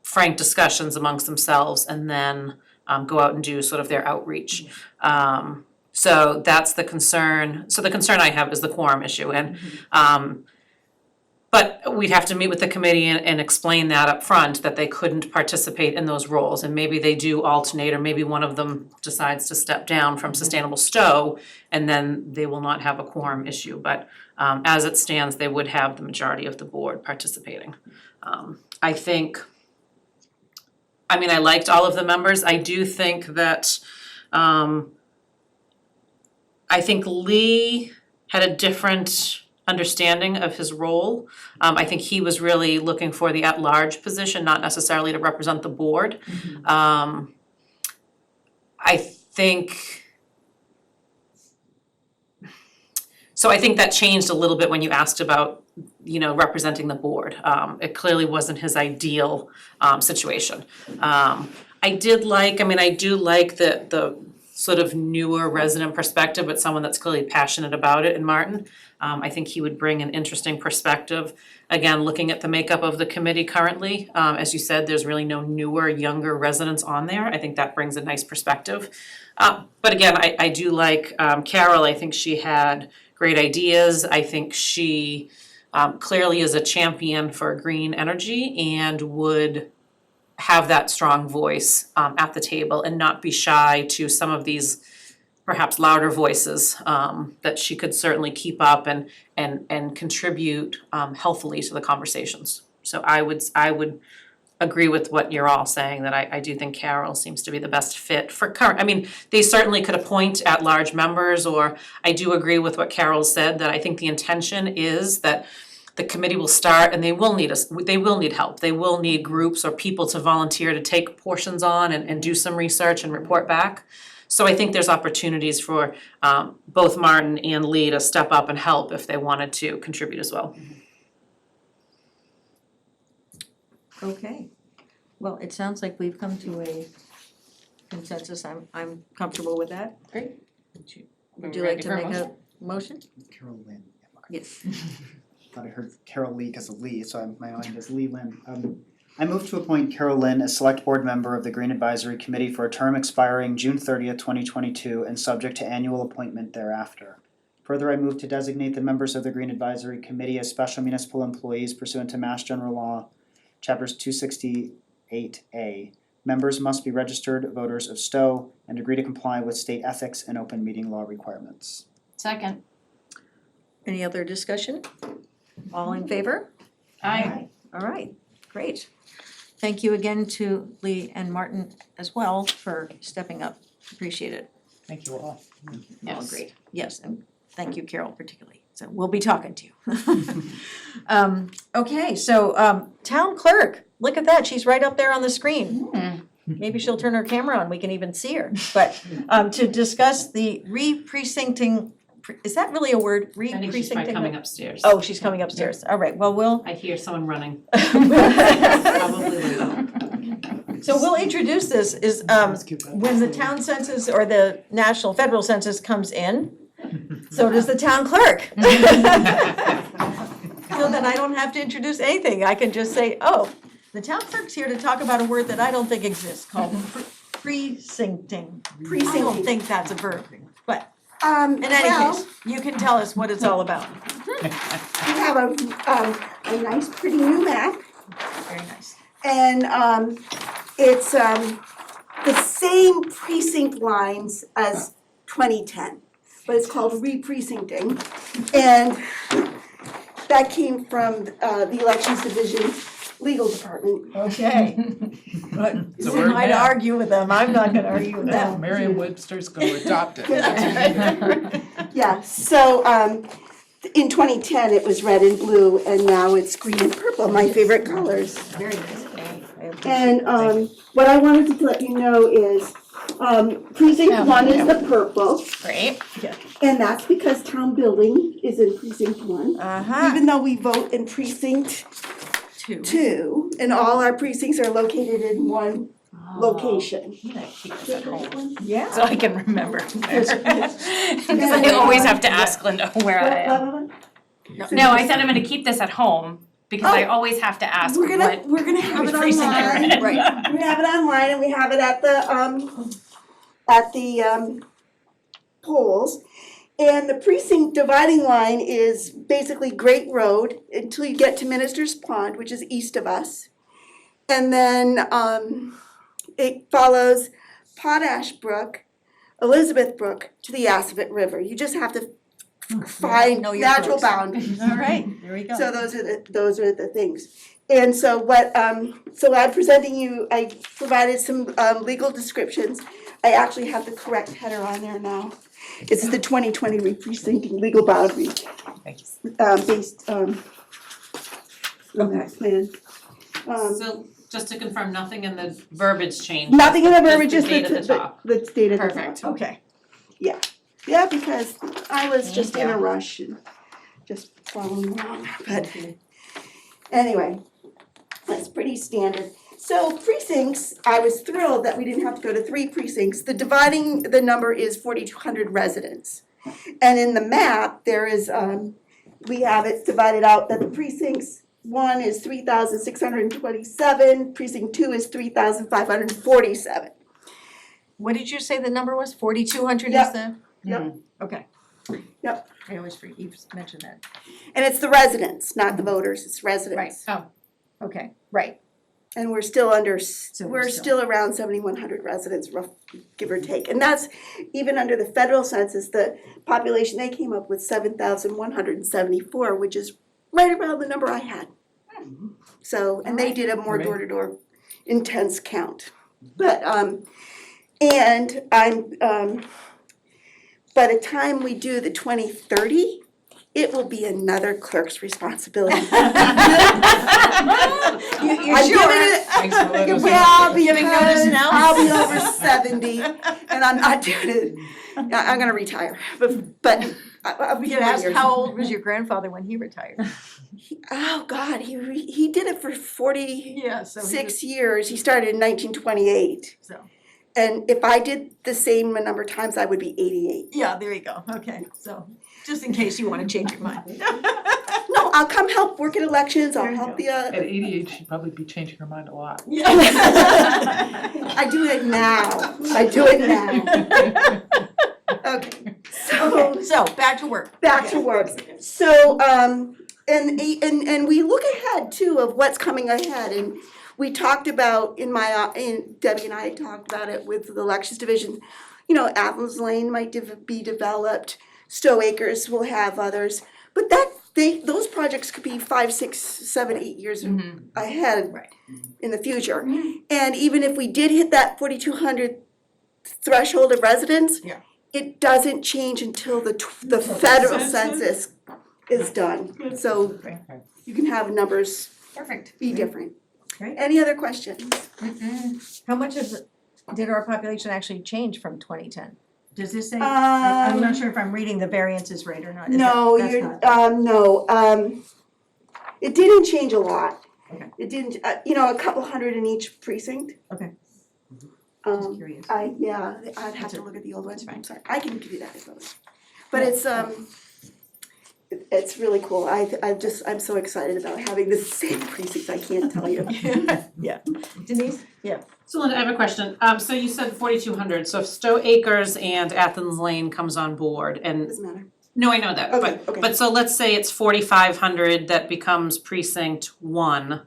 Speaker 3: frank discussions amongst themselves and then go out and do sort of their outreach. So that's the concern. So the concern I have is the quorum issue, and but we'd have to meet with the committee and explain that up front, that they couldn't participate in those roles, and maybe they do alternate, or maybe one of them decides to step down from Sustainable Stow, and then they will not have a quorum issue, but as it stands, they would have the majority of the board participating. I think, I liked all of the members. I do think that, I think Lee had a different understanding of his role. I think he was really looking for the at-large position, not necessarily to represent the board. I think that changed a little bit when you asked about, representing the board. It clearly wasn't his ideal situation. I do like the sort of newer resident perspective, but someone that's clearly passionate about it in Martin. I think he would bring an interesting perspective. Again, looking at the makeup of the committee currently, as you said, there's really no newer, younger residents on there. I think that brings a nice perspective. But again, I do like Carol. I think she had great ideas. I think she clearly is a champion for green energy and would have that strong voice at the table and not be shy to some of these perhaps louder voices that she could certainly keep up and contribute healthily to the conversations. So I would agree with what you're all saying, that I do think Carol seems to be the best fit for current, I mean, they certainly could appoint at-large members, or I do agree with what Carol said, that I think the intention is that the committee will start and they will need help. They will need groups or people to volunteer to take portions on and do some research and report back. So I think there's opportunities for both Martin and Lee to step up and help if they wanted to contribute as well.
Speaker 2: Okay, well, it sounds like we've come to a consensus, I'm comfortable with that.
Speaker 11: Great.
Speaker 2: Would you like to make a motion?
Speaker 6: Carol Lynn.
Speaker 2: Yes.
Speaker 6: Thought I heard Carol Lee because of Lee, so my mind is Lee Lynn. I move to appoint Carol Lynn as Select Board Member of the Green Advisory Committee for a term expiring June 30th, 2022, and subject to annual appointment thereafter. Further, I move to designate the members of the Green Advisory Committee as Special Municipal Employees pursuant to Mass General Law, Chapters 268A. Members must be registered voters of Stow and agree to comply with state ethics and open meeting law requirements.
Speaker 11: Second.
Speaker 2: Any other discussion? All in favor?
Speaker 11: Aye.
Speaker 2: All right, great. Thank you again to Lee and Martin as well for stepping up. Appreciate it.
Speaker 1: Thank you all.
Speaker 2: All
Speaker 11: Yes.
Speaker 2: great. Yes, and thank you, Carol, particularly. So we'll be talking to you. Okay, so town clerk, look at that, she's right up there on the screen. Maybe she'll turn her camera on, we can even see her. But to discuss the re-precincting, is that really a word?
Speaker 3: I think she's probably
Speaker 2: Re-precincting?
Speaker 3: coming upstairs.
Speaker 2: Oh, she's coming upstairs. All right, well, we'll.
Speaker 3: I hear someone running. Probably Lynn.
Speaker 2: So we'll introduce this is when the town census or the national federal census comes in, so does the town clerk. So that I don't have to introduce anything, I can just say, oh, the town clerk's here to talk about a word that I don't think exists called precincting. I don't think that's a verb, but in any case, you can tell us what it's all about.
Speaker 13: We have a nice pretty new map,
Speaker 2: Very nice.
Speaker 13: and it's the same precinct lines as 2010, but it's called re-precincting, and that came from the Elections Division Legal Department.
Speaker 2: Okay. But
Speaker 1: It's a
Speaker 2: you
Speaker 1: word
Speaker 2: might
Speaker 1: now.
Speaker 2: argue with them, I'm not gonna argue with them.
Speaker 1: Merriam-Webster's gonna adopt it.
Speaker 13: Yeah, so in 2010, it was red and blue, and now it's green and purple, my favorite colors.
Speaker 2: Very nice.
Speaker 13: And what I wanted to let you know is precinct 1 is the purple,
Speaker 11: Great.
Speaker 13: and that's because town building is in precinct 1.
Speaker 2: Uh-huh.
Speaker 13: Even though we vote in precinct 2, and all our precincts are located in one location.
Speaker 2: Yeah.
Speaker 11: So I can remember where. Because I always have to ask Linda where I am. No, I said I'm gonna keep this at home because I always have to ask
Speaker 13: We're gonna
Speaker 11: what.
Speaker 13: we're gonna have
Speaker 11: which
Speaker 13: it
Speaker 11: precinct you're
Speaker 13: online.
Speaker 11: in.
Speaker 2: Right.
Speaker 13: We're gonna have it online, and we have it at the polls. And the precinct dividing line is basically Great Road until you get to Minister's Pond, which is east of us. And then it follows Potash Brook, Elizabeth Brook to the Assabet River. You just have to find
Speaker 2: Know your
Speaker 13: natural
Speaker 2: folks.
Speaker 13: boundaries.
Speaker 2: All right, there we go.
Speaker 13: So those are the things. And so what so I'm presenting you, I provided some legal descriptions. I actually have the correct header on there now. It's the 2020 re-precincting legal boundary based on that plan.
Speaker 3: So just to confirm, nothing in the verbiage changed.
Speaker 13: Nothing in the verbiage,
Speaker 3: just
Speaker 13: just
Speaker 3: the date at the top.
Speaker 13: the date at the top.
Speaker 11: Perfect.
Speaker 2: Okay.
Speaker 13: Yeah, because I was just in a rush and just following along, but anyway, that's pretty standard. So precincts, I was thrilled that we didn't have to go to 3 precincts. The dividing, the number is 4,200 residents. And in the map, there is, we have it divided out that the precincts, 1 is 3,627, precinct 2 is 3,547.
Speaker 2: What did you say the number was? 4,200 is
Speaker 13: Yep.
Speaker 2: the?
Speaker 13: Yep.
Speaker 2: Okay.
Speaker 13: Yep.
Speaker 2: I always forget, you mentioned that.
Speaker 13: And it's the residents, not the voters, it's residents.
Speaker 2: Right. Okay, right.
Speaker 13: And we're still under,
Speaker 2: So
Speaker 13: we're still around 7,100 residents, rough, give or take. And that's, even under the federal census, the population, they came up with 7,174, which is right around the number I had. So, and they did a more door-to-door intense count. But, and I'm, by the time we do the 2030, it will be another clerk's responsibility.
Speaker 2: You
Speaker 13: I'm
Speaker 2: sure?
Speaker 13: giving it-
Speaker 1: Thanks for letting us know.
Speaker 13: Well,
Speaker 2: Giving notice
Speaker 13: because
Speaker 2: now?
Speaker 13: I'll be over 70 and I'm not doing it. I'm gonna retire, but I'll be
Speaker 2: You
Speaker 13: here
Speaker 2: can ask,
Speaker 13: years.
Speaker 2: how old was your grandfather when he retired?
Speaker 13: Oh, God, he did it for 46
Speaker 2: Yeah, so
Speaker 13: years. He started in 1928.
Speaker 2: So,
Speaker 13: And if I did the same number of times, I would be 88.
Speaker 2: yeah, there you go, okay, so, just in case you wanna change your mind.
Speaker 13: No, I'll come help work at elections, I'll
Speaker 2: There you
Speaker 13: help
Speaker 2: go.
Speaker 13: the,
Speaker 1: At 88, she'd probably be changing her mind a lot.
Speaker 13: I do it now. I do it now. Okay,
Speaker 2: So, back to work.
Speaker 13: back to work. So, and we look ahead too of what's coming ahead, and we talked about in Debbie and I talked about it with the elections division. You know, Athens Lane might be developed, Stow Acres will have others, but those projects could be 5, 6, 7, 8 years ahead
Speaker 2: Right.
Speaker 13: in the future. And even if we did hit that 4,200 threshold of residents,
Speaker 2: Yeah.
Speaker 13: it doesn't change until the federal census is done. So you can have numbers
Speaker 11: Perfect.
Speaker 13: be different.
Speaker 2: Great.
Speaker 13: Any other questions?
Speaker 2: How much did our population actually change from 2010? Does this say, I'm not sure if I'm reading the variances right or not. Is
Speaker 13: No,
Speaker 2: that- that's
Speaker 13: you're,
Speaker 2: not-
Speaker 13: it didn't change a lot.
Speaker 2: Okay.
Speaker 13: It didn't, a couple hundred in each precinct.
Speaker 2: Okay.
Speaker 13: Um,
Speaker 2: Curious.
Speaker 13: I'd have to look at the old ones, I'm sorry, I can give you that if I was. But it's really cool, I'm so excited about having the same precincts, I can't tell you.
Speaker 2: Yeah. Denise? Yeah.
Speaker 3: So Linda, I have a question. So you said 4,200, so if Stow Acres and Athens Lane comes on board and,
Speaker 13: Doesn't matter.
Speaker 3: no, I know that,
Speaker 13: Okay, okay.
Speaker 3: but so let's say it's 4,500 that becomes precinct 1.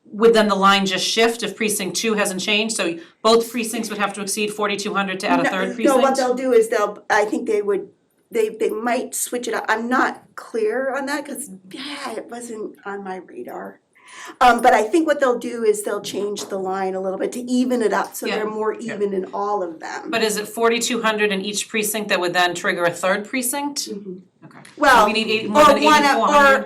Speaker 3: Would then the line just shift if precinct 2 hasn't changed? So both precincts would have to exceed 4,200 to add a third precinct?
Speaker 13: No, what they'll do is I think they might switch it up, I'm not clear on that, cause it wasn't on my radar. But I think what they'll do is they'll change the line a little bit to even it up, so
Speaker 3: Yeah.
Speaker 13: they're more even in all of them.
Speaker 3: But is it 4,200 in each precinct that would then trigger a third precinct?
Speaker 13: Mhm.
Speaker 3: Okay.
Speaker 13: Well,
Speaker 3: So we need more than 8,400?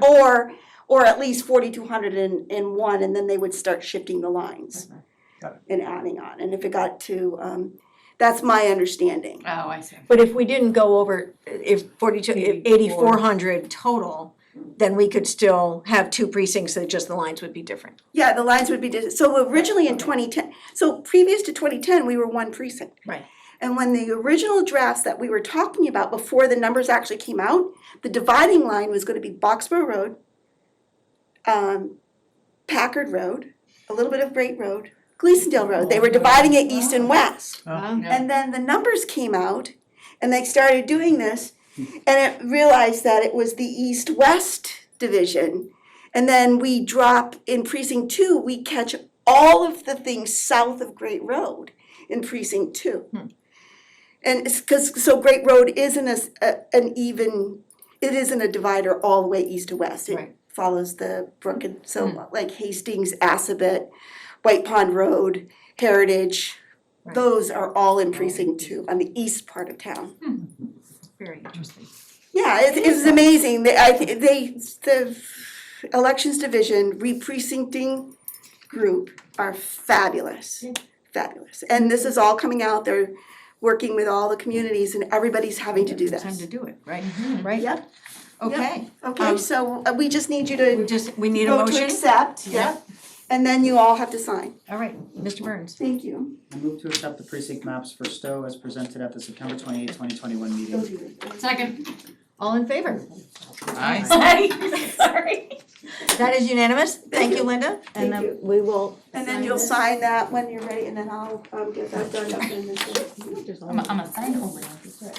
Speaker 13: or at least 4,200 in one, and then they would start shifting the lines.
Speaker 1: Okay. Got it.
Speaker 13: And adding on, and if it got to, that's my understanding.
Speaker 11: Oh, I see.
Speaker 2: But if we didn't go over, if 8,400 total, then we could still have 2 precincts that just the lines would be different.
Speaker 13: Yeah, the lines would be, so originally in 2010, so previous to 2010, we were one precinct.
Speaker 2: Right.
Speaker 13: And when the original drafts that we were talking about before the numbers actually came out, the dividing line was gonna be Boxborough Road, Packard Road, a little bit of Great Road, Gleasondale Road. They were dividing it east and west. And then the numbers came out and they started doing this and it realized that it was the east-west division. And then we drop in precinct 2, we catch all of the things south of Great Road in precinct 2. And it's so Great Road isn't an even, it isn't a divider all the way east to west. It
Speaker 2: Right.
Speaker 13: follows the brook, and so like Hastings, Assabet, White Pond Road, Heritage,
Speaker 2: Right.
Speaker 13: those are all in precinct 2 on the east part of town.
Speaker 2: Very interesting.
Speaker 13: Yeah, it's amazing. The elections division, re-precincting group are fabulous, fabulous. And this is all coming out, they're working with all the communities and everybody's having to do this.
Speaker 2: Time to do it, right? Right?
Speaker 13: Yep,
Speaker 2: Okay.
Speaker 13: okay, so we just need you to
Speaker 2: We need a
Speaker 13: vote to
Speaker 2: motion?
Speaker 13: accept,
Speaker 2: Yeah.
Speaker 13: and then you all have to sign.
Speaker 2: All right, Mr. Burns.
Speaker 13: Thank you.
Speaker 6: I move to accept the precinct maps for Stow as presented at the September 28, 2021 meeting.
Speaker 11: Second.
Speaker 2: All in favor?
Speaker 1: Aye.
Speaker 11: Sorry.
Speaker 2: That is unanimous. Thank you, Linda. And
Speaker 13: Thank you.
Speaker 2: we will.
Speaker 13: And then you'll sign that when you're ready, and then I'll get that done up in this.
Speaker 11: I'm a sign only.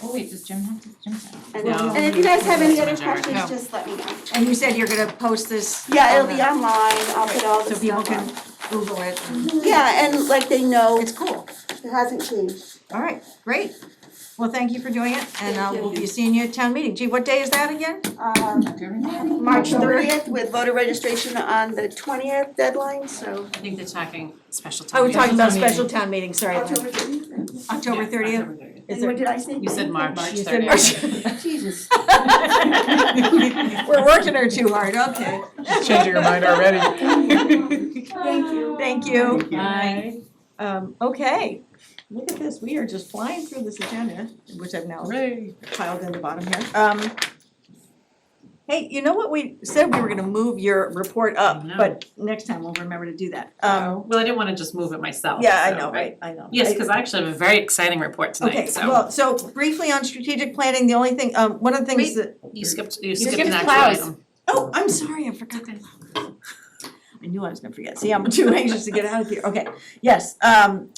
Speaker 11: Oh wait, does Jim have to, Jim sign?
Speaker 13: And
Speaker 3: No.
Speaker 13: and if you guys have any other
Speaker 3: Majority.
Speaker 13: questions,
Speaker 11: No.
Speaker 13: just let me know.
Speaker 2: And you said you're gonna post this?
Speaker 13: Yeah, it'll be online, I'll put all the
Speaker 2: So people
Speaker 13: stuff
Speaker 2: can
Speaker 13: on.
Speaker 2: Google it.
Speaker 13: Yeah, and like they know,
Speaker 2: It's cool.
Speaker 13: it hasn't changed.
Speaker 2: All right, great. Well, thank you for doing it, and
Speaker 13: Thank you.
Speaker 2: we'll be seeing you at town meeting. Gee, what day is that again?
Speaker 13: March 30th with voter registration on the 20th deadline, so
Speaker 3: I think they're talking special time.
Speaker 2: Oh, we're talking about
Speaker 3: meeting.
Speaker 2: special town meeting, sorry.
Speaker 13: October 30th.
Speaker 2: October
Speaker 3: Yeah,
Speaker 2: 30th?
Speaker 3: October 30th.
Speaker 2: Is
Speaker 13: And what did I say?
Speaker 3: You said March
Speaker 2: You said
Speaker 3: 30th.
Speaker 2: March.
Speaker 13: Jesus.
Speaker 2: We're working her too hard, okay.
Speaker 1: She's changing her mind already.
Speaker 13: Thank you.
Speaker 2: Thank you.
Speaker 3: Bye.
Speaker 2: Okay, look at this, we are just flying through this agenda, which I've now
Speaker 1: Hooray.
Speaker 2: piled in the bottom here. Hey, you know what, we said we were gonna move your report up,
Speaker 3: I know.
Speaker 2: but next time we'll remember to do that.
Speaker 3: Well, I didn't wanna just move it myself.
Speaker 2: Yeah, I
Speaker 3: so
Speaker 2: know, right, I know.
Speaker 3: Yes, cause I actually have a very exciting report
Speaker 2: Okay,
Speaker 3: tonight, so.
Speaker 2: well, so briefly on strategic planning, the only thing, one of the things
Speaker 3: Wait.
Speaker 2: that,
Speaker 3: You skipped
Speaker 11: skipped
Speaker 3: an actual
Speaker 11: plows.
Speaker 3: item.
Speaker 2: oh, I'm sorry, I forgot. I knew I was gonna forget, see, I'm too anxious to get out of here, okay, yes,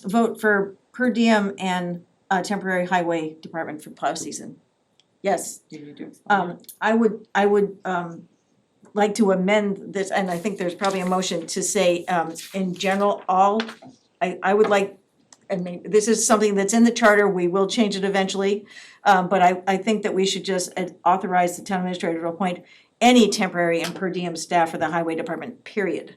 Speaker 2: vote for per diem and temporary highway department for plow season. Yes, I would like to amend this, and I think there's probably a motion to say, in general, I would like, I mean, this is something that's in the charter, we will change it eventually, but I think that we should just authorize the town administrator to appoint any temporary and per diem staff for the highway department, period.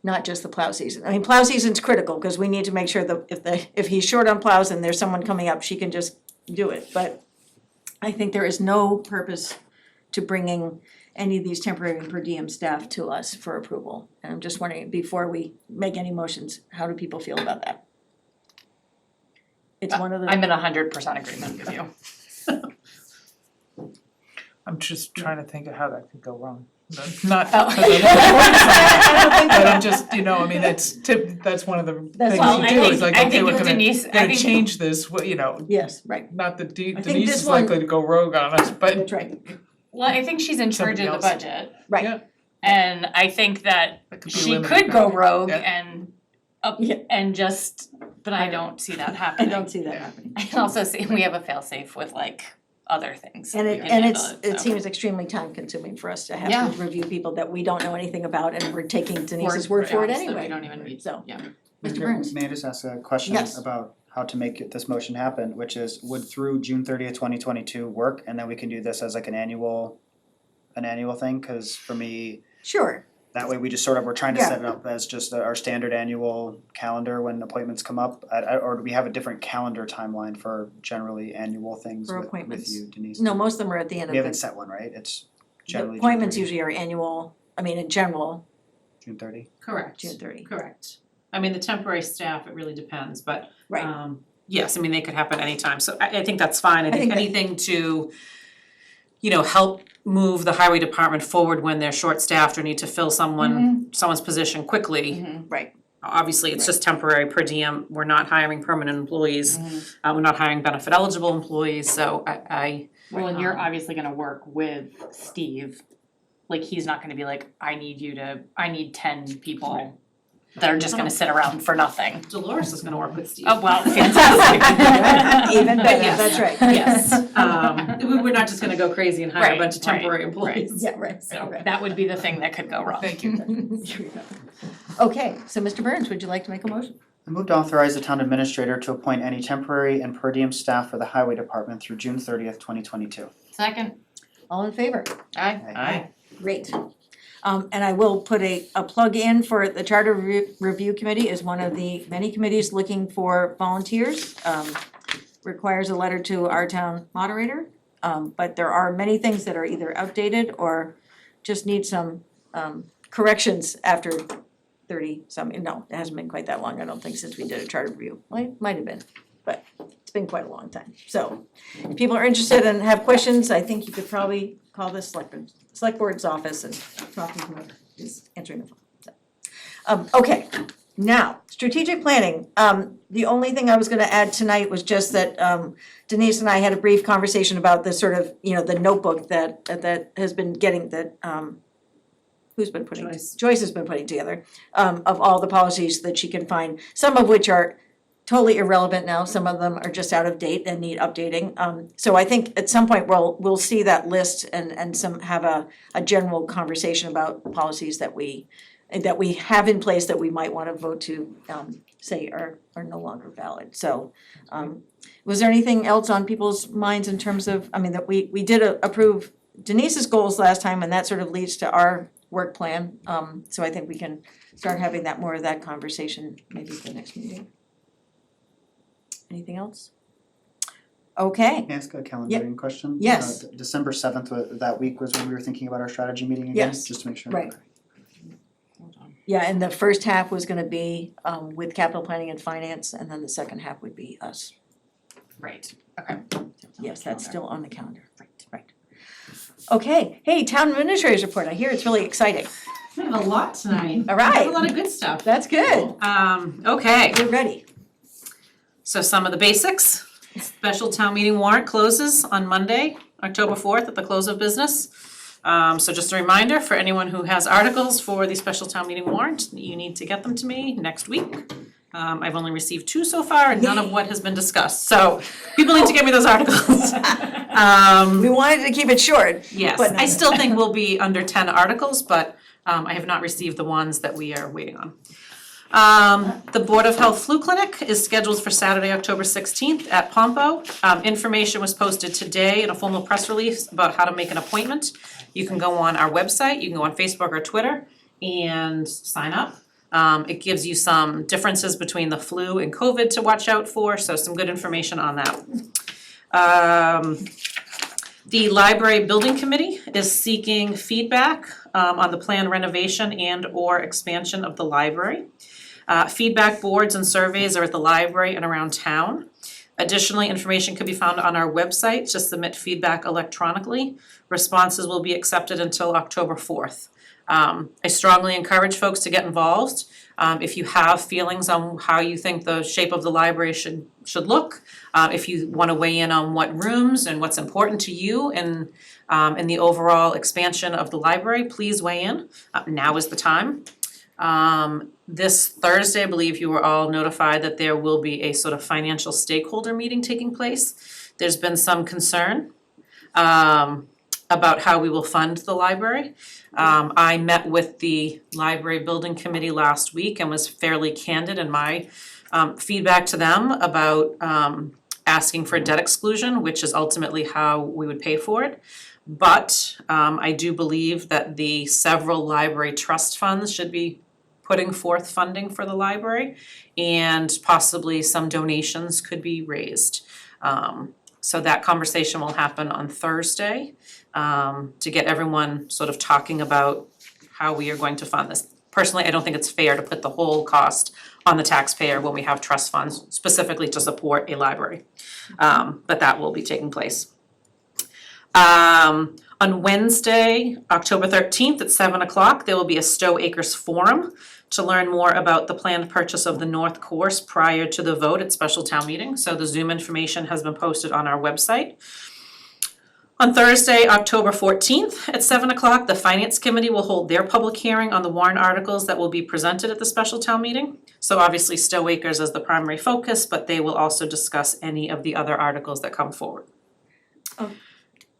Speaker 2: Not just the plow season. I mean, plow season's critical, because we need to make sure that if he's short on plows and there's someone coming up, she can just do it, but I think there is no purpose to bringing any of these temporary and per diem staff to us for approval. And I'm just wondering, before we make any motions, how do people feel about that? It's one of the.
Speaker 11: I'm in 100% agreement with you.
Speaker 1: I'm just trying to think of how that could go wrong. Not
Speaker 11: Oh.
Speaker 1: because I'm but I'm just, I mean, that's one of the things
Speaker 2: Well,
Speaker 1: you
Speaker 11: I
Speaker 1: do,
Speaker 11: think-
Speaker 1: is like,
Speaker 11: I
Speaker 1: okay,
Speaker 11: think
Speaker 1: we're
Speaker 11: with
Speaker 1: gonna
Speaker 11: Denise, I
Speaker 1: gonna
Speaker 11: think-
Speaker 1: change this,
Speaker 2: Yes, right,
Speaker 1: not that
Speaker 2: think
Speaker 1: Denise
Speaker 2: this
Speaker 1: is
Speaker 2: one-
Speaker 1: likely to go rogue on us, but
Speaker 2: that's right,
Speaker 11: Well, I think she's in charge of the
Speaker 1: Somebody
Speaker 11: budget.
Speaker 2: right.
Speaker 1: Yeah.
Speaker 11: And I think that
Speaker 1: that could be
Speaker 11: she
Speaker 1: limited
Speaker 11: could go
Speaker 1: by-
Speaker 11: rogue
Speaker 1: Yeah.
Speaker 11: and and just, but I don't see that
Speaker 2: I
Speaker 11: happening.
Speaker 2: don't see that happening.
Speaker 11: I can also see we have a fail-safe with like other things.
Speaker 2: And
Speaker 11: We
Speaker 2: it,
Speaker 11: can
Speaker 2: and
Speaker 11: handle
Speaker 2: it
Speaker 11: so.
Speaker 2: seems extremely time consuming for us to have
Speaker 11: Yeah.
Speaker 2: to review people that we don't know anything about, and we're taking Denise's
Speaker 11: Word
Speaker 2: word for it
Speaker 11: jobs that
Speaker 2: anyway.
Speaker 11: we don't even need,
Speaker 2: So,
Speaker 11: yeah.
Speaker 2: Mr. Burns.
Speaker 6: May I just ask a question
Speaker 2: Yes.
Speaker 6: about how to make this motion happen, which is, would through June 30th, 2022 work, and then we can do this as like an annual thing? Cause for me,
Speaker 2: Sure,
Speaker 6: that way we just we're trying to
Speaker 2: Yeah.
Speaker 6: set it up as just our standard annual calendar when appointments come up. Or do we have a different calendar timeline for generally annual things
Speaker 2: For
Speaker 6: with
Speaker 2: appointments.
Speaker 6: you, Denise?
Speaker 2: no, most of them are at the end
Speaker 6: We
Speaker 2: of
Speaker 6: haven't
Speaker 2: the,
Speaker 6: set one, right? It's
Speaker 2: the
Speaker 6: generally
Speaker 2: appointments
Speaker 6: June 30th.
Speaker 2: usually are annual, I mean, in general,
Speaker 6: June 30.
Speaker 3: Correct.
Speaker 2: June 30.
Speaker 3: Correct. I mean, the temporary staff, it really depends, but
Speaker 2: Right.
Speaker 3: yes, I mean, they could happen anytime, so I think that's fine. I
Speaker 2: think
Speaker 3: think
Speaker 2: that-
Speaker 3: anything to, help move the highway department forward when they're short-staffed or need to fill someone's position quickly.
Speaker 2: Right.
Speaker 3: Obviously, it's just temporary per diem, we're not hiring permanent employees, we're not hiring benefit eligible employees, so I
Speaker 11: Well, and you're obviously gonna work with Steve. Like, he's not gonna be like, I need 10 people that are just gonna sit around for nothing.
Speaker 3: Dolores is gonna work with Steve.
Speaker 11: Oh, well, fantastic.
Speaker 2: Even better,
Speaker 3: Yes.
Speaker 2: that's right.
Speaker 3: Yes, we're not just gonna go crazy and hire a
Speaker 11: Right,
Speaker 3: bunch of temporary
Speaker 11: right,
Speaker 3: employees.
Speaker 2: Yeah, right.
Speaker 11: So that would be the thing that could go wrong.
Speaker 1: Thank you.
Speaker 2: Okay, so Mr. Burns, would you like to make a motion?
Speaker 6: I move to authorize the town administrator to appoint any temporary and per diem staff for the highway department through June 30th, 2022.
Speaker 11: Second,
Speaker 2: All in favor?
Speaker 11: aye.
Speaker 3: Aye.
Speaker 2: Great. And I will put a plug in for the Charter Review Committee is one of the many committees looking for volunteers. Requires a letter to our town moderator, but there are many things that are either outdated or just need some corrections after 30-some, no, it hasn't been quite that long, I don't think, since we did a charter review. Well, it might have been, but it's been quite a long time. So if people are interested and have questions, I think you could probably call the select board's office and talk to whoever is answering the phone. So, okay, now, strategic planning. The only thing I was gonna add tonight was just that Denise and I had a brief conversation about the sort of, the notebook that has been getting, that who's been putting,
Speaker 3: Joyce.
Speaker 2: Joyce has been putting together, of all the policies that she can find, some of which are totally irrelevant now, some of them are just out of date and need updating. So I think at some point we'll see that list and have a general conversation about policies that we have in place that we might wanna vote to, say are no longer valid. So, was there anything else on people's minds in terms of, I mean, that we did approve Denise's goals last time, and that sort of leads to our work plan. So I think we can start having more of that conversation maybe at the next meeting. Anything else? Okay,
Speaker 6: Can I ask a calendaring question?
Speaker 2: Yes.
Speaker 6: December 7th, that week was when we were thinking about our strategy meeting again,
Speaker 2: Yes.
Speaker 6: just to make sure.
Speaker 2: right. Yeah, and the first half was gonna be with capital planning and finance, and then the second half would be us.
Speaker 11: Right, okay.
Speaker 2: Yes, that's still on the calendar, right. Okay, hey, town administrator's report, I hear it's really exciting.
Speaker 3: We have a lot tonight.
Speaker 2: All right.
Speaker 3: We have a lot of good stuff.
Speaker 2: That's good,
Speaker 3: Okay,
Speaker 2: we're ready.
Speaker 3: so some of the basics. Special town meeting warrant closes on Monday, October 4th at the close of business. So just a reminder for anyone who has articles for the special town meeting warrant, you need to get them to me next week. I've only received 2 so far and none of what has been discussed, so people need to get me those articles.
Speaker 2: We wanted to keep it short.
Speaker 3: Yes,
Speaker 2: But-
Speaker 3: I still think we'll be under 10 articles, but I have not received the ones that we are waiting on. The Board of Health Flu Clinic is scheduled for Saturday, October 16th at Pompo. Information was posted today in a formal press release about how to make an appointment. You can go on our website, you can go on Facebook or Twitter and sign up. It gives you some differences between the flu and COVID to watch out for, so some good information on that. The Library Building Committee is seeking feedback on the planned renovation and or expansion of the library. Feedback boards and surveys are at the library and around town. Additionally, information can be found on our website. Just submit feedback electronically. Responses will be accepted until October 4th. I strongly encourage folks to get involved. If you have feelings on how you think the shape of the library should look, if you wanna weigh in on what rooms and what's important to you in the overall expansion of the library, please weigh in. Now is the time. This Thursday, I believe you were all notified that there will be a sort of financial stakeholder meeting taking place. There's been some concern about how we will fund the library. I met with the Library Building Committee last week and was fairly candid in my feedback to them about asking for debt exclusion, which is ultimately how we would pay for it. But I do believe that the several library trust funds should be putting forth funding for the library, and possibly some donations could be raised. So that conversation will happen on Thursday, to get everyone sort of talking about how we are going to fund this. Personally, I don't think it's fair to put the whole cost on the taxpayer when we have trust funds specifically to support a library. But that will be taking place. On Wednesday, October 13th at 7 o'clock, there will be a Stow Acres Forum to learn more about the planned purchase of the North Course prior to the vote at special town meeting. So the Zoom information has been posted on our website. On Thursday, October 14th at 7 o'clock, the Finance Committee will hold their public hearing on the warrant articles that will be presented at the special town meeting. So obviously Stow Acres is the primary focus, but they will also discuss any of the other articles that come forward.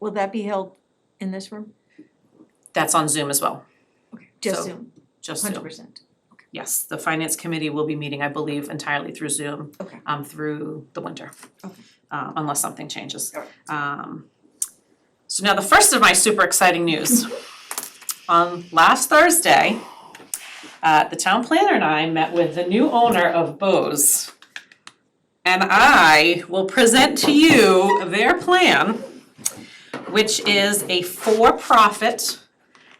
Speaker 2: Will that be held in this room?
Speaker 3: That's on Zoom as well,
Speaker 2: Just
Speaker 3: So,
Speaker 2: Zoom,
Speaker 3: just Zoom.
Speaker 2: 100%.
Speaker 3: Yes, the Finance Committee will be meeting, I believe, entirely through Zoom,
Speaker 2: Okay.
Speaker 3: through the winter.
Speaker 2: Okay.
Speaker 3: Unless something changes.
Speaker 2: Alright.
Speaker 3: So now the first of my super exciting news. On last Thursday, the town planner and I met with the new owner of Bose. And I will present to you their plan, which is a for-profit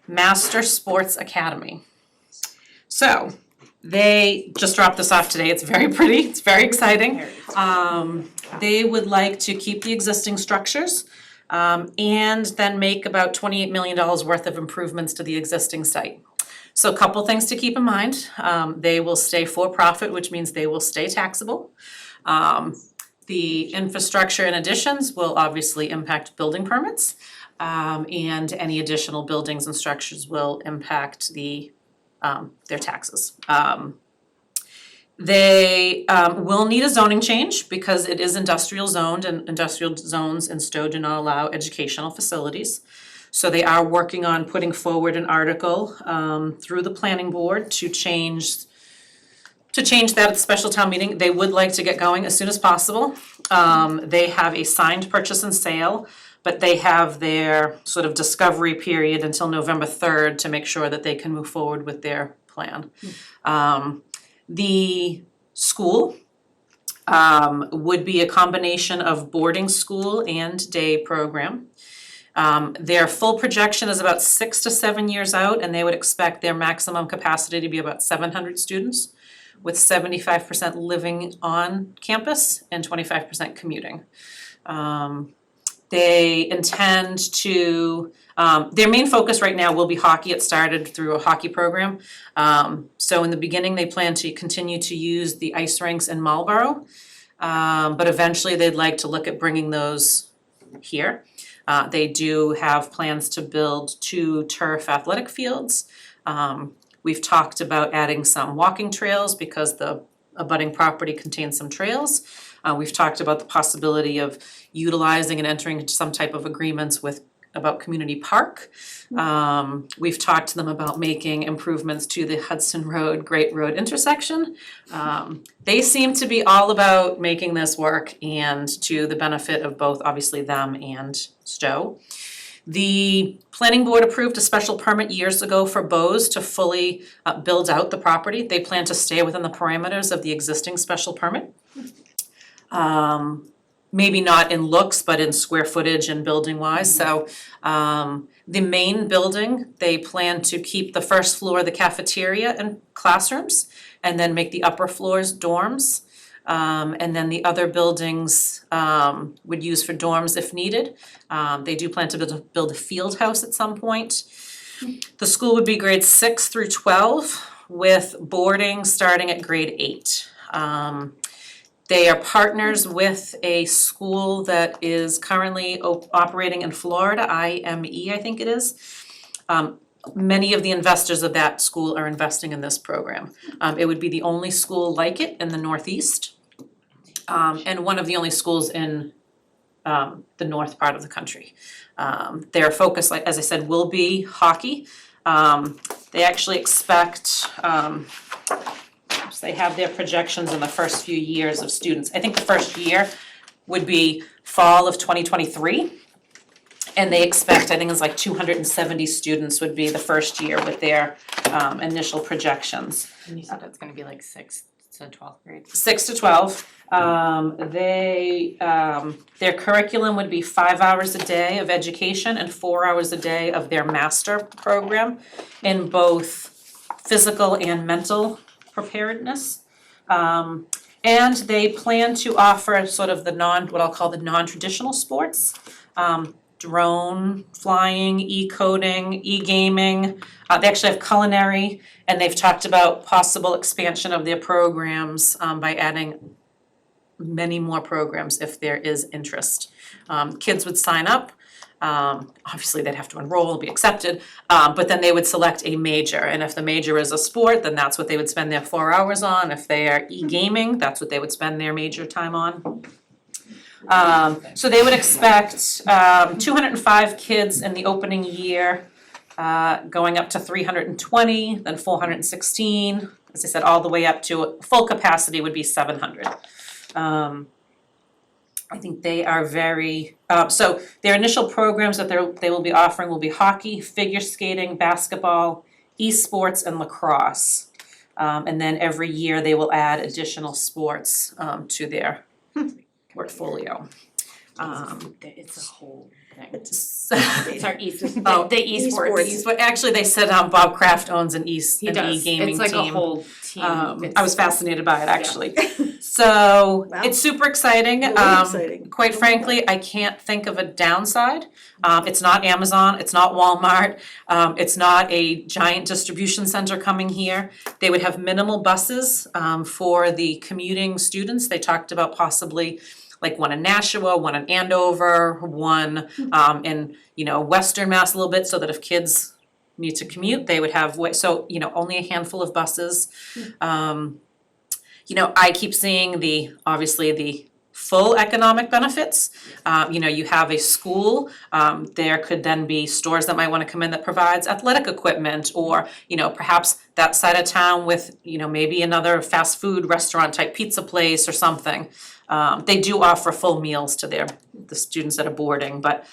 Speaker 3: master sports academy. So, they just dropped this off today, it's very pretty, it's very exciting. They would like to keep the existing structures, and then make about $28 million worth of improvements to the existing site. So a couple things to keep in mind, they will stay for-profit, which means they will stay taxable. The infrastructure and additions will obviously impact building permits. and any additional buildings and structures will impact their taxes. They will need a zoning change because it is industrial zoned, and industrial zones in Stow do not allow educational facilities. So they are working on putting forward an article through the planning board to change that at the special town meeting. They would like to get going as soon as possible. They have a signed purchase and sale, but they have their sort of discovery period until November 3rd to make sure that they can move forward with their plan. The school would be a combination of boarding school and day program. Their full projection is about 6 to 7 years out, and they would expect their maximum capacity to be about 700 students, with 75% living on campus and 25% commuting. They intend to, their main focus right now will be hockey. It started through a hockey program. So in the beginning, they plan to continue to use the ice rinks in Marlborough, but eventually they'd like to look at bringing those here. They do have plans to build 2 turf athletic fields. We've talked about adding some walking trails because the abutting property contains some trails. We've talked about the possibility of utilizing and entering into some type of agreements about community park. We've talked to them about making improvements to the Hudson Road, Great Road intersection. They seem to be all about making this work and to the benefit of both, obviously, them and Stow. The planning board approved a special permit years ago for Bose to fully build out the property. They plan to stay within the parameters of the existing special permit. Maybe not in looks, but in square footage and building wise. So the main building, they plan to keep the first floor, the cafeteria and classrooms, and then make the upper floors dorms. And then the other buildings would use for dorms if needed. They do plan to build a field house at some point. The school would be grades 6 through 12 with boarding starting at grade 8. They are partners with a school that is currently operating in Florida, IME, I think it is. Many of the investors of that school are investing in this program. It would be the only school like it in the Northeast, and one of the only schools in the north part of the country. Their focus, like as I said, will be hockey. They actually expect, they have their projections in the first few years of students. I think the first year would be fall of 2023. And they expect, I think it's like 270 students would be the first year with their initial projections.
Speaker 11: And you said it's gonna be like 6th to 12th grade.
Speaker 3: 6 to 12. Their curriculum would be 5 hours a day of education and 4 hours a day of their master program in both physical and mental preparedness. And they plan to offer sort of what I'll call the non-traditional sports. Drone flying, e-coding, e-gaming. They actually have culinary, and they've talked about possible expansion of their programs by adding many more programs if there is interest. Kids would sign up. Obviously, they'd have to enroll, be accepted, but then they would select a major. And if the major is a sport, then that's what they would spend their 4 hours on. If they are e-gaming, that's what they would spend their major time on. So they would expect 205 kids in the opening year, going up to 320, then 416. As I said, all the way up to full capacity would be 700. I think they are very, so their initial programs that they will be offering will be hockey, figure skating, basketball, esports, and lacrosse. And then every year they will add additional sports to their portfolio.
Speaker 11: It's a whole thing.
Speaker 3: It's
Speaker 11: our
Speaker 3: Oh,
Speaker 11: the esports.
Speaker 3: Actually, they said Bob Kraft owns an
Speaker 11: He
Speaker 3: an
Speaker 11: does.
Speaker 3: e-gaming
Speaker 11: It's like
Speaker 3: team.
Speaker 11: a whole team.
Speaker 3: I was fascinated by it, actually. So,
Speaker 12: Wow.
Speaker 3: it's super exciting.
Speaker 12: Really exciting.
Speaker 3: Quite frankly, I can't think of a downside. It's not Amazon, it's not Walmart, it's not a giant distribution center coming here. They would have minimal buses for the commuting students. They talked about possibly like one in Nashua, one in Andover, one in, Western Mass a little bit, so that if kids need to commute, they would have so, only a handful of buses. I keep seeing obviously the full economic benefits. You have a school, there could then be stores that might wanna come in that provides athletic equipment, or, perhaps that side of town with, maybe another fast food restaurant type pizza place or something. They do offer full meals to the students that are boarding, but,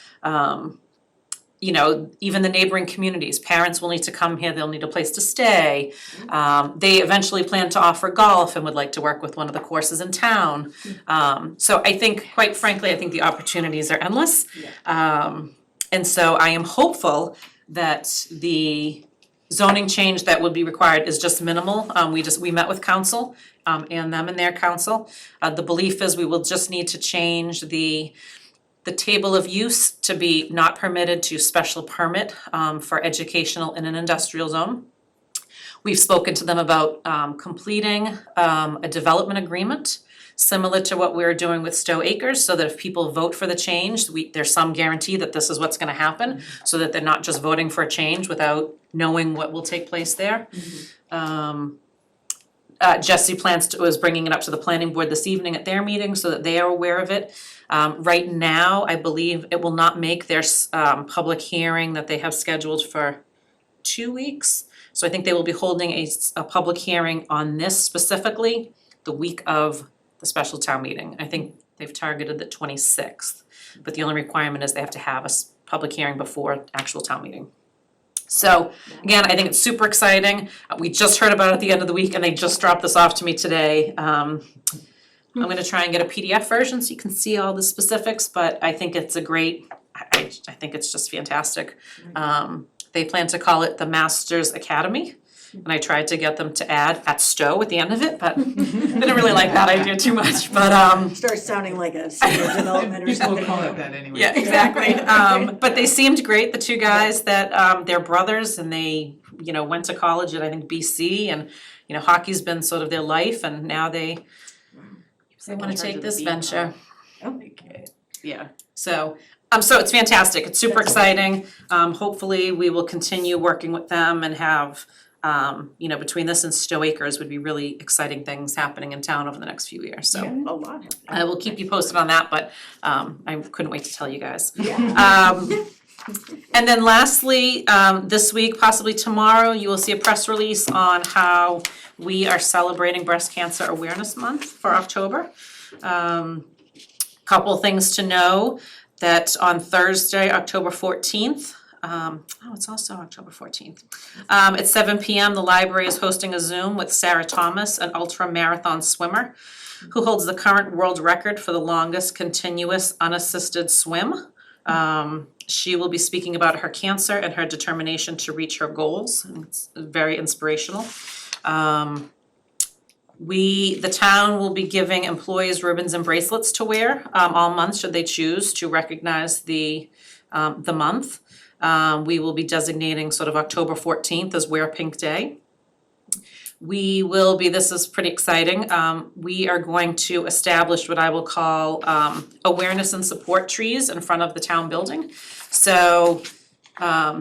Speaker 3: even the neighboring communities, parents will need to come here, they'll need a place to stay. They eventually plan to offer golf and would like to work with one of the courses in town. So I think, quite frankly, I think the opportunities are endless. And so I am hopeful that the zoning change that would be required is just minimal. We met with council, and them and their council. The belief is we will just need to change the table of use to be not permitted to special permit for educational in an industrial zone. We've spoken to them about completing a development agreement similar to what we're doing with Stow Acres, so that if people vote for the change, there's some guarantee that this is what's gonna happen, so that they're not just voting for a change without knowing what will take place there. Jesse was bringing it up to the planning board this evening at their meeting so that they are aware of it. Right now, I believe it will not make their public hearing that they have scheduled for 2 weeks. So I think they will be holding a public hearing on this specifically the week of the special town meeting. I think they've targeted the 26th, but the only requirement is they have to have a public hearing before actual town meeting. So again, I think it's super exciting. We just heard about it at the end of the week and they just dropped this off to me today. I'm gonna try and get a PDF version so you can see all the specifics, but I think it's I think it's just fantastic. They plan to call it the Masters Academy. And I tried to get them to add at Stow at the end of it, but they didn't really like that idea too much, but
Speaker 2: Starts sounding like a senior development or something.
Speaker 1: People call it that anyway.
Speaker 3: yeah, exactly. But they seemed great, the two guys that they're brothers and they, went to college at I think BC, and hockey's been sort of their life, and now they wanna take this venture. Yeah, so it's fantastic, it's super exciting. Hopefully we will continue working with them and have between this and Stow Acres would be really exciting things happening in town over the next few years, so.
Speaker 2: A lot.
Speaker 3: I will keep you posted on that, but I couldn't wait to tell you guys. And then lastly, this week, possibly tomorrow, you will see a press release on how we are celebrating Breast Cancer Awareness Month for October. Couple things to know, that on Thursday, October 14th, it's also October 14th. At 7 p.m., the library is hosting a Zoom with Sarah Thomas, an ultra marathon swimmer, who holds the current world record for the longest continuous unassisted swim. She will be speaking about her cancer and her determination to reach her goals. It's very inspirational. The town will be giving employees ribbons and bracelets to wear all month should they choose to recognize the month. We will be designating sort of October 14th as Wear Pink Day. This is pretty exciting, we are going to establish what I will call awareness and support trees in front of the town building. So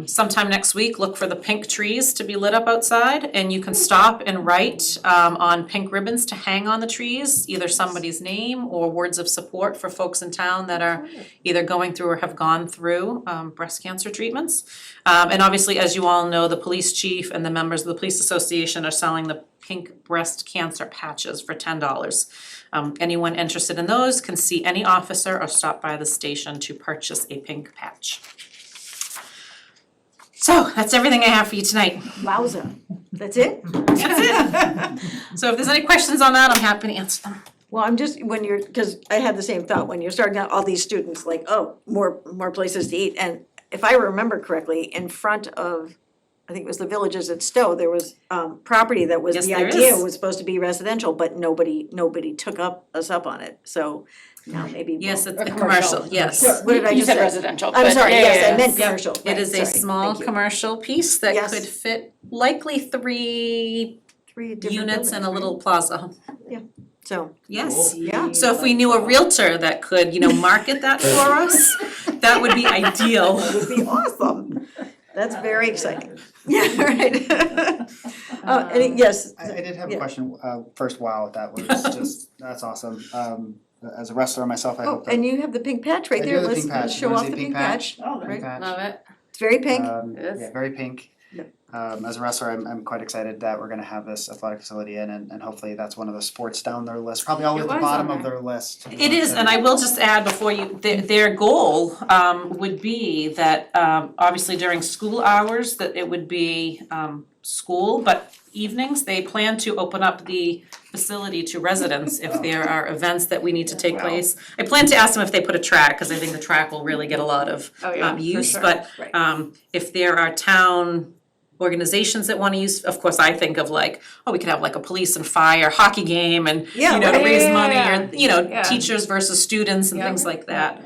Speaker 3: sometime next week, look for the pink trees to be lit up outside, and you can stop and write on pink ribbons to hang on the trees, either somebody's name or words of support for folks in town that are either going through or have gone through breast cancer treatments. And obviously, as you all know, the police chief and the members of the police association are selling the pink breast cancer patches for $10. Anyone interested in those can see any officer or stop by the station to purchase a pink patch. So that's everything I have for you tonight.
Speaker 2: Wowza, that's it?
Speaker 3: That's it. So if there's any questions on that, I'm happy to answer them.
Speaker 2: Well, I'm just, because I had the same thought, when you're starting out all these students, like, oh, more places to eat, and if I remember correctly, in front of, I think it was the Villages at Stow, there was property that was,
Speaker 3: Yes,
Speaker 2: the
Speaker 3: there
Speaker 2: idea
Speaker 3: is.
Speaker 2: was supposed to be residential, but nobody took us up on it, so now maybe we'll.
Speaker 3: Yes, it's a commercial, yes.
Speaker 2: What did I
Speaker 11: You
Speaker 2: just
Speaker 11: said
Speaker 2: say?
Speaker 11: residential,
Speaker 2: I'm
Speaker 11: but
Speaker 2: sorry,
Speaker 11: yeah,
Speaker 2: yes,
Speaker 11: yeah,
Speaker 2: I meant
Speaker 11: yeah.
Speaker 2: commercial,
Speaker 3: It is a
Speaker 2: right, sorry,
Speaker 3: small
Speaker 2: thank you.
Speaker 3: commercial piece that
Speaker 2: Yes.
Speaker 3: could fit likely three
Speaker 2: Three different
Speaker 3: units in a
Speaker 2: buildings,
Speaker 3: little
Speaker 2: right?
Speaker 3: plaza.
Speaker 13: So,
Speaker 3: Yes.
Speaker 13: yeah.
Speaker 3: So if we knew a realtor that could, market that for us, that would be ideal.
Speaker 13: That would be awesome. That's very exciting. Yeah, right. Yes.
Speaker 6: I did have a
Speaker 13: Yeah.
Speaker 6: question, first, wow, that was just, that's awesome. As a wrestler myself, I
Speaker 13: Oh,
Speaker 6: hope that.
Speaker 13: and you have the pink patch right
Speaker 6: I do
Speaker 13: there.
Speaker 6: have the
Speaker 13: Let's
Speaker 6: pink patch.
Speaker 13: show
Speaker 6: You wanna
Speaker 13: off
Speaker 6: see
Speaker 13: the
Speaker 6: pink
Speaker 13: pink
Speaker 6: patch?
Speaker 13: patch.
Speaker 12: Oh,
Speaker 13: Right.
Speaker 6: Pink patch.
Speaker 11: Love it.
Speaker 13: It's very pink.
Speaker 6: Yeah, very pink.
Speaker 13: Yeah.
Speaker 6: As a wrestler, I'm quite excited that we're gonna have this athletic facility in, and hopefully that's one of the sports down their list, probably always
Speaker 11: It
Speaker 6: at the
Speaker 11: was on
Speaker 6: bottom of
Speaker 11: there.
Speaker 6: their list.
Speaker 3: It is, and I will just add before their goal would be that obviously during school hours, that it would be school, but evenings, they plan to open up the facility to residents if there are events that we need to take place. I plan to ask them if they put a track, because I think the track will really get a lot of
Speaker 11: Oh, yeah, for
Speaker 3: use,
Speaker 11: sure.
Speaker 3: but
Speaker 13: Right.
Speaker 3: if there are town organizations that wanna use, of course, I think of like, we could have like a police and fire hockey game and,
Speaker 13: Yeah,
Speaker 3: to
Speaker 13: right.
Speaker 3: raise money, or,
Speaker 11: Yeah.
Speaker 3: teachers versus students and
Speaker 11: Yeah.
Speaker 3: things like that.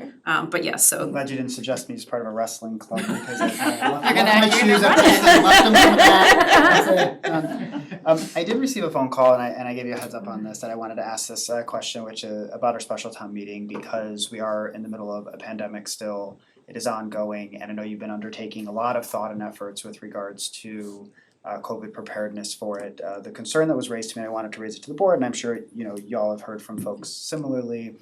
Speaker 3: But yes,
Speaker 6: I'm
Speaker 3: so,
Speaker 6: glad you didn't suggest me as part of a wrestling club because I left
Speaker 11: You're gonna-
Speaker 6: my
Speaker 11: you're
Speaker 6: shoes
Speaker 11: gonna
Speaker 6: up
Speaker 11: run it.
Speaker 6: and left them in the back. That's it. I did receive a phone call and I gave you a heads up on this, that I wanted to ask this question, which is about our special town meeting, because we are in the middle of a pandemic still. It is ongoing, and I know you've been undertaking a lot of thought and efforts with regards to COVID preparedness for it. The concern that was raised to me, I wanted to raise it to the board, and I'm sure, y'all have heard from folks similarly,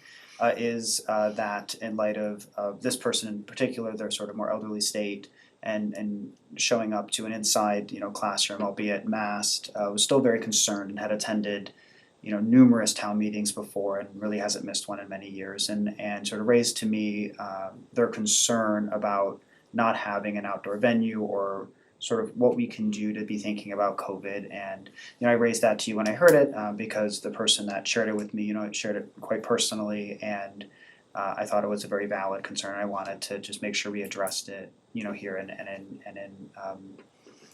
Speaker 6: is that in light of this person in particular, their sort of more elderly state, and showing up to an inside, classroom, albeit masked, was still very concerned and had attended, numerous town meetings before and really hasn't missed one in many years, and sort of raised to me their concern about not having an outdoor venue, or sort of what we can do to be thinking about COVID. And I raised that to you when I heard it, because the person that shared it with me, shared it quite personally, and I thought it was a very valid concern. I wanted to just make sure we addressed it, here and in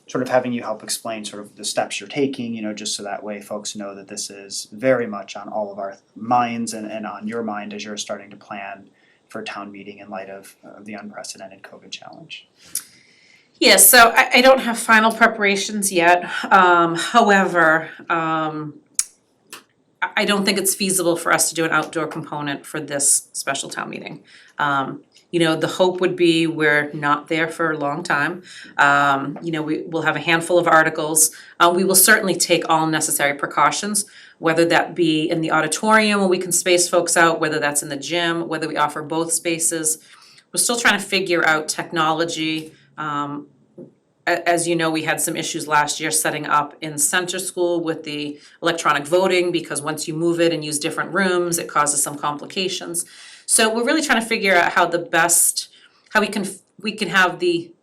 Speaker 6: sort of having you help explain sort of the steps you're taking, just so that way folks know that this is very much on all of our minds and on your mind as you're starting to plan for town meeting in light of the unprecedented COVID challenge.
Speaker 3: yes, so I don't have final preparations yet. However, I don't think it's feasible for us to do an outdoor component for this special town meeting. The hope would be we're not there for a long time. We'll have a handful of articles. We will certainly take all necessary precautions, whether that be in the auditorium where we can space folks out, whether that's in the gym, whether we offer both spaces. We're still trying to figure out technology. As you know, we had some issues last year setting up in center school with the electronic voting, because once you move it and use different rooms, it causes some complications. So we're really trying to figure out how we can have the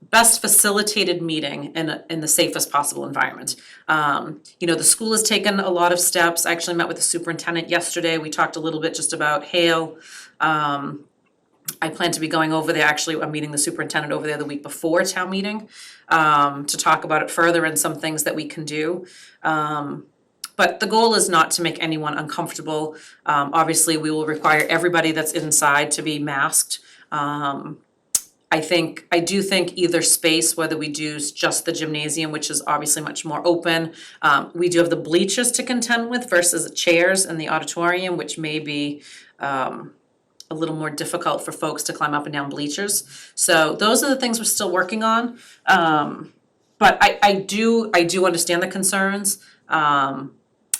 Speaker 3: best facilitated meeting in the safest possible environment. The school has taken a lot of steps. I actually met with the superintendent yesterday. We talked a little bit just about hail. I plan to be going over there, actually, I'm meeting the superintendent over there the week before town meeting, to talk about it further and some things that we can do. But the goal is not to make anyone uncomfortable. Obviously, we will require everybody that's inside to be masked. I do think either space, whether we do just the gymnasium, which is obviously much more open, we do have the bleachers to contend with versus chairs in the auditorium, which may be a little more difficult for folks to climb up and down bleachers. So those are the things we're still working on. But I do understand the concerns.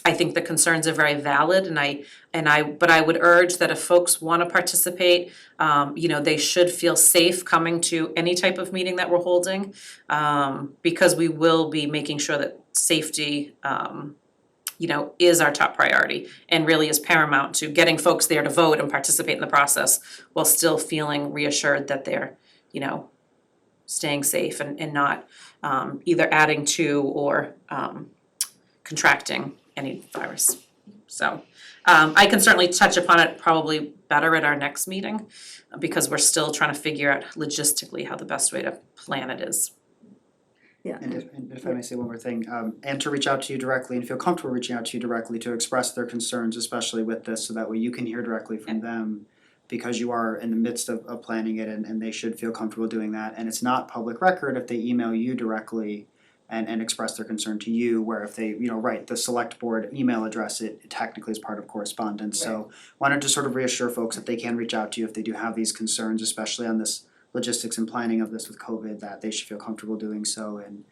Speaker 3: I think the concerns are very valid, but I would urge that if folks want to participate, they should feel safe coming to any type of meeting that we're holding, because we will be making sure that safety, is our top priority and really is paramount to getting folks there to vote and participate in the process while still feeling reassured that they're, staying safe and not either adding to or contracting any virus. So I can certainly touch upon it probably better at our next meeting, because we're still trying to figure out logistically how the best way to plan it is.
Speaker 13: Yeah.
Speaker 6: And if I may say one more thing, and to reach out to you directly and feel comfortable reaching out to you directly to express their concerns, especially with this, so that way you can hear directly from them, because you are in the midst of planning it, and they should feel comfortable doing that. And it's not public record if they email you directly and express their concern to you, where if they, write the select board email address, it technically is part of correspondence. So wanted to sort of reassure folks that they can reach out to you if they do have these concerns, especially on this logistics and planning of this with COVID, that they should feel comfortable doing so and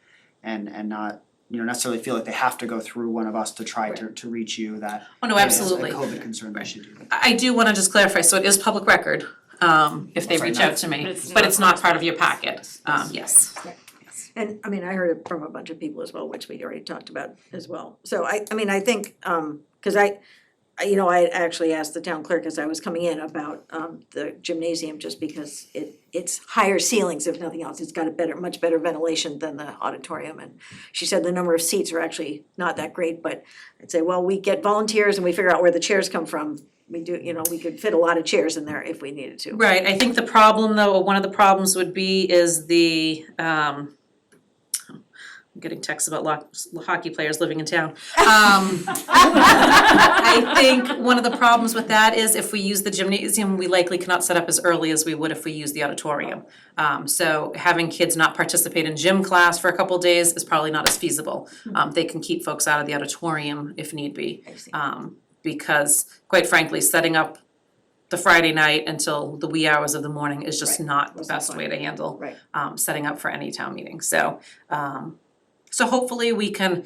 Speaker 6: not, necessarily feel like they have to go through one of us to try to reach you, that
Speaker 3: Oh, no,
Speaker 6: it is
Speaker 3: absolutely.
Speaker 6: a COVID concern they should do.
Speaker 3: I do wanna just clarify, so it is public record, if they
Speaker 6: Sorry,
Speaker 3: reach
Speaker 6: not-
Speaker 3: out to me,
Speaker 11: It's
Speaker 3: but
Speaker 11: not
Speaker 3: it's not part of your packet, yes.
Speaker 2: And I mean, I heard it from a bunch of people as well, which we already talked about as well. So I mean, I think, cause I actually asked the town clerk as I was coming in about the gymnasium, just because it's higher ceilings if nothing else. It's got much better ventilation than the auditorium, and she said the number of seats are actually not that great, but I'd say, well, we get volunteers and we figure out where the chairs come from. We do, we could fit a lot of chairs in there if we needed to.
Speaker 3: Right, I think the problem though, or one of the problems would be is the, I'm getting texts about hockey players living in town. I think one of the problems with that is if we use the gymnasium, we likely cannot set up as early as we would if we use the auditorium. So having kids not participate in gym class for a couple days is probably not as feasible. They can keep folks out of the auditorium if need be.
Speaker 2: I see.
Speaker 3: Because quite frankly, setting up the Friday night until the wee hours of the morning is just
Speaker 2: Right.
Speaker 3: not the
Speaker 2: Wasn't
Speaker 3: best
Speaker 2: fun.
Speaker 3: way to handle
Speaker 2: Right.
Speaker 3: setting up for any town meeting. So hopefully we can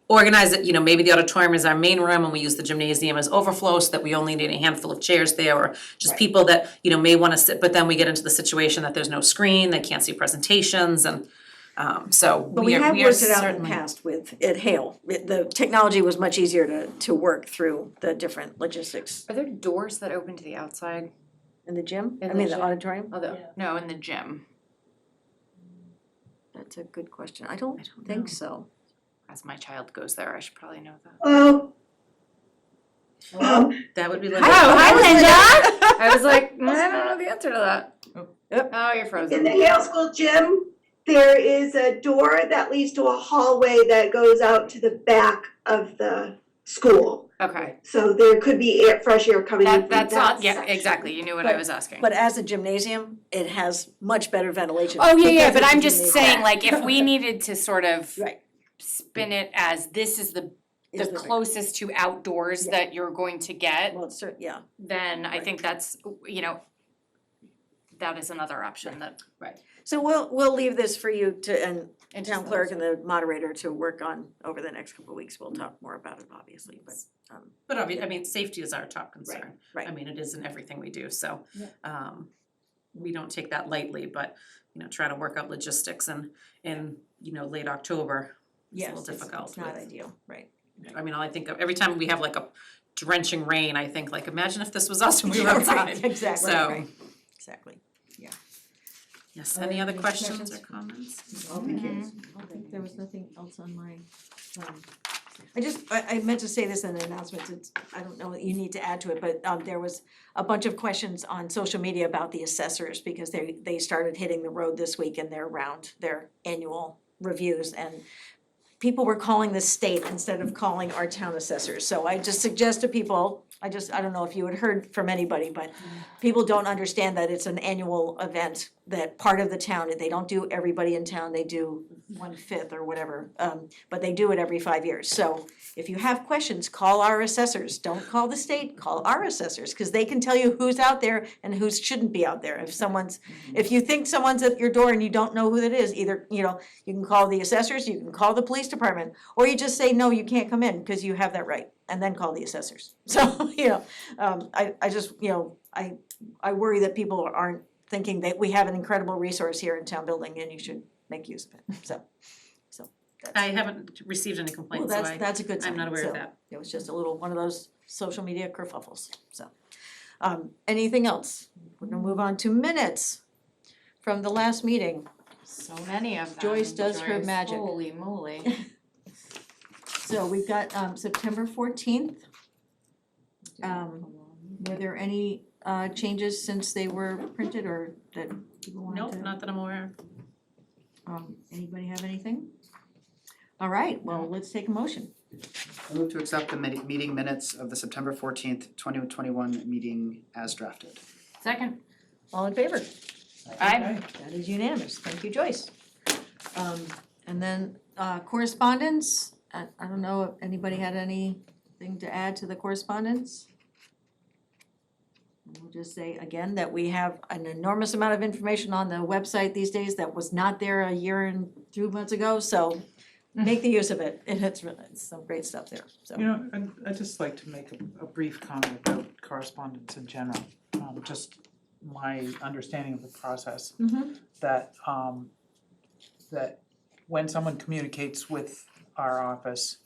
Speaker 3: organize it, maybe the auditorium is our main room and we use the gymnasium as overflow so that we only need a handful of chairs there, or just
Speaker 2: Right.
Speaker 3: people that, may wanna sit, but then we get into the situation that there's no screen, they can't see presentations, and so
Speaker 2: But we
Speaker 3: we are
Speaker 2: have worked it out in the
Speaker 3: certainly.
Speaker 2: past at Hale. The technology was much easier to work through the different logistics.
Speaker 11: Are there doors that open to the outside?
Speaker 2: In the gym?
Speaker 11: In
Speaker 2: I
Speaker 11: the
Speaker 2: mean, the
Speaker 11: gym?
Speaker 2: auditorium?
Speaker 11: Although, no, in the gym,
Speaker 2: That's a good question. I don't
Speaker 3: know.
Speaker 2: think so.
Speaker 11: as my child goes there, I should probably know that.
Speaker 3: That would be like.
Speaker 11: Hi Linda! I was like, I don't know the answer to that.
Speaker 2: Yep.
Speaker 11: Oh, you're
Speaker 13: In
Speaker 11: frozen.
Speaker 13: the Hale School gym, there is a door that leads to a hallway that goes out to the back of the school.
Speaker 11: Okay,
Speaker 13: So there could be fresh air coming in from that
Speaker 11: that's not, yeah,
Speaker 13: section.
Speaker 11: exactly, you knew what I was asking.
Speaker 2: But as a gymnasium, it has much better ventilation.
Speaker 11: Oh, yeah,
Speaker 2: because
Speaker 11: but
Speaker 2: it's a
Speaker 11: I'm just
Speaker 2: gymnasium.
Speaker 11: saying, like, if we needed to sort of
Speaker 2: Right.
Speaker 11: spin it as this is the
Speaker 2: Is the-
Speaker 11: closest to outdoors
Speaker 2: Yeah.
Speaker 11: that you're going to get,
Speaker 2: Well, it's yeah.
Speaker 11: then I think that's, that is another option that.
Speaker 2: So we'll leave this for you to, and
Speaker 11: and
Speaker 2: town clerk and the moderator to work on over the next couple of weeks. We'll talk more about it, obviously, but
Speaker 3: But safety is our top concern.
Speaker 2: right.
Speaker 3: I mean, it is in everything we do, so
Speaker 2: Yeah.
Speaker 3: we don't take that lightly, but try to work out logistics in late October. It's a
Speaker 2: yes,
Speaker 3: little difficult
Speaker 2: it's not
Speaker 3: with-
Speaker 2: ideal, right?
Speaker 3: I mean, all I think of, every time we have like a drenching rain, I think like, imagine if this was us when we were
Speaker 2: Yeah,
Speaker 3: outside.
Speaker 2: right, exactly,
Speaker 3: So-
Speaker 2: right, exactly.
Speaker 3: Yes, any other questions or comments?
Speaker 2: I think there was nothing else on my, I meant to say this in the announcements, I don't know what you need to add to it, but there was a bunch of questions on social media about the assessors, because they started hitting the road this week and they're around their annual reviews, and people were calling the state instead of calling our town assessors. So I just suggest to people, I don't know if you had heard from anybody, but people don't understand that it's an annual event, that part of the town, they don't do everybody in town, they do 1/5 or whatever, but they do it every 5 years. So if you have questions, call our assessors, don't call the state, call our assessors, cause they can tell you who's out there and who shouldn't be out there. If you think someone's at your door and you don't know who that is, either, you can call the assessors, you can call the police department, or you just say, no, you can't come in, cause you have that right, and then call the assessors. So, I just, I worry that people aren't thinking that we have an incredible resource here in town building and you should make use of it, so that's.
Speaker 3: I haven't received any
Speaker 2: Well,
Speaker 3: complaints, so
Speaker 2: that's a good sign.
Speaker 3: I'm not aware
Speaker 2: So
Speaker 3: of that.
Speaker 2: It was just a little, one of those social media kerfuffles, so. Anything else? We're gonna move on to minutes from the last meeting.
Speaker 11: So many of them.
Speaker 2: Joyce does her
Speaker 11: Joyce,
Speaker 2: magic.
Speaker 11: Holy moly.
Speaker 2: So we've got September 14th. Were there any changes since they were printed, or that people wanted to?
Speaker 3: Nope, not that I'm aware of.
Speaker 2: Anybody have anything? All right, well, let's take a motion.
Speaker 6: I move to accept the meeting minutes of the September 14th, 2021 meeting as drafted.
Speaker 11: Second.
Speaker 2: All in favor?
Speaker 11: Aye.
Speaker 2: That is unanimous, thank you, Joyce. And then correspondence, I don't know if anybody had anything to add to the correspondence? We'll just say again that we have an enormous amount of information on the website these days that was not there a year and 2 months ago, so make the use of it, and it's some great stuff there, so.
Speaker 1: You know, I'd just like to make a brief comment about correspondence in general, just my understanding of the process. That, that when someone communicates with our office,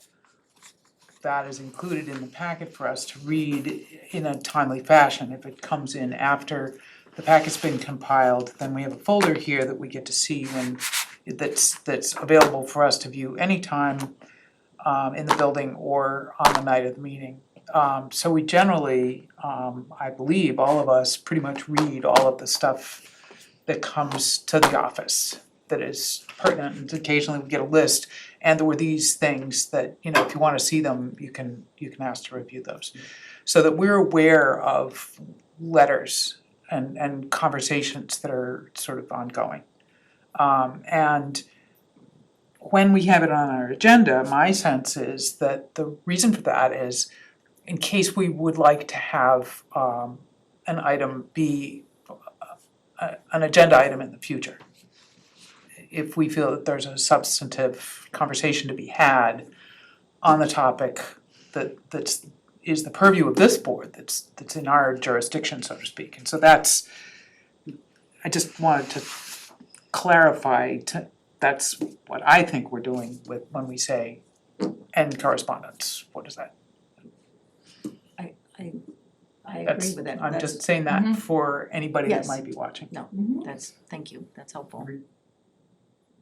Speaker 1: that is included in the packet for us to read in a timely fashion. If it comes in after the packet's been compiled, then we have a folder here that we get to see when that's available for us to view anytime in the building or on the night of the meeting. So we generally, I believe, all of us pretty much read all of the stuff that comes to the office that is pertinent, and occasionally we get a list, and there were these things that, you know, if you wanna see them, you can ask to review those. So that we're aware of letters and conversations that are sort of ongoing. And when we have it on our agenda, my sense is that the reason for that is in case we would like to have an item be an agenda item in the future. If we feel that there's a substantive conversation to be had on the topic that's is the purview of this board, that's in our jurisdiction, so to speak. And so that's, I just wanted to clarify, that's what I think we're doing with, when we say end correspondence. What is that?
Speaker 2: I agree with that.
Speaker 1: I'm just saying that for anybody that
Speaker 2: Yes.
Speaker 1: might be watching.
Speaker 2: No, thank you, that's helpful.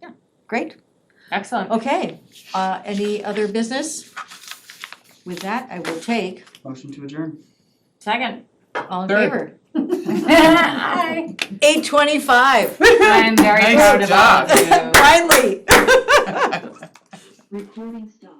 Speaker 2: Yeah, great,
Speaker 11: Excellent.
Speaker 2: okay, any other business? With that, I will take,
Speaker 6: Motion to adjourn.
Speaker 11: Second.
Speaker 2: all in
Speaker 1: Third.
Speaker 2: favor?
Speaker 11: Aye.
Speaker 2: 8:25,
Speaker 11: I'm very
Speaker 1: Nice
Speaker 11: proud of all
Speaker 1: job.
Speaker 11: of you.
Speaker 2: finally.
Speaker 13: Recording stopped.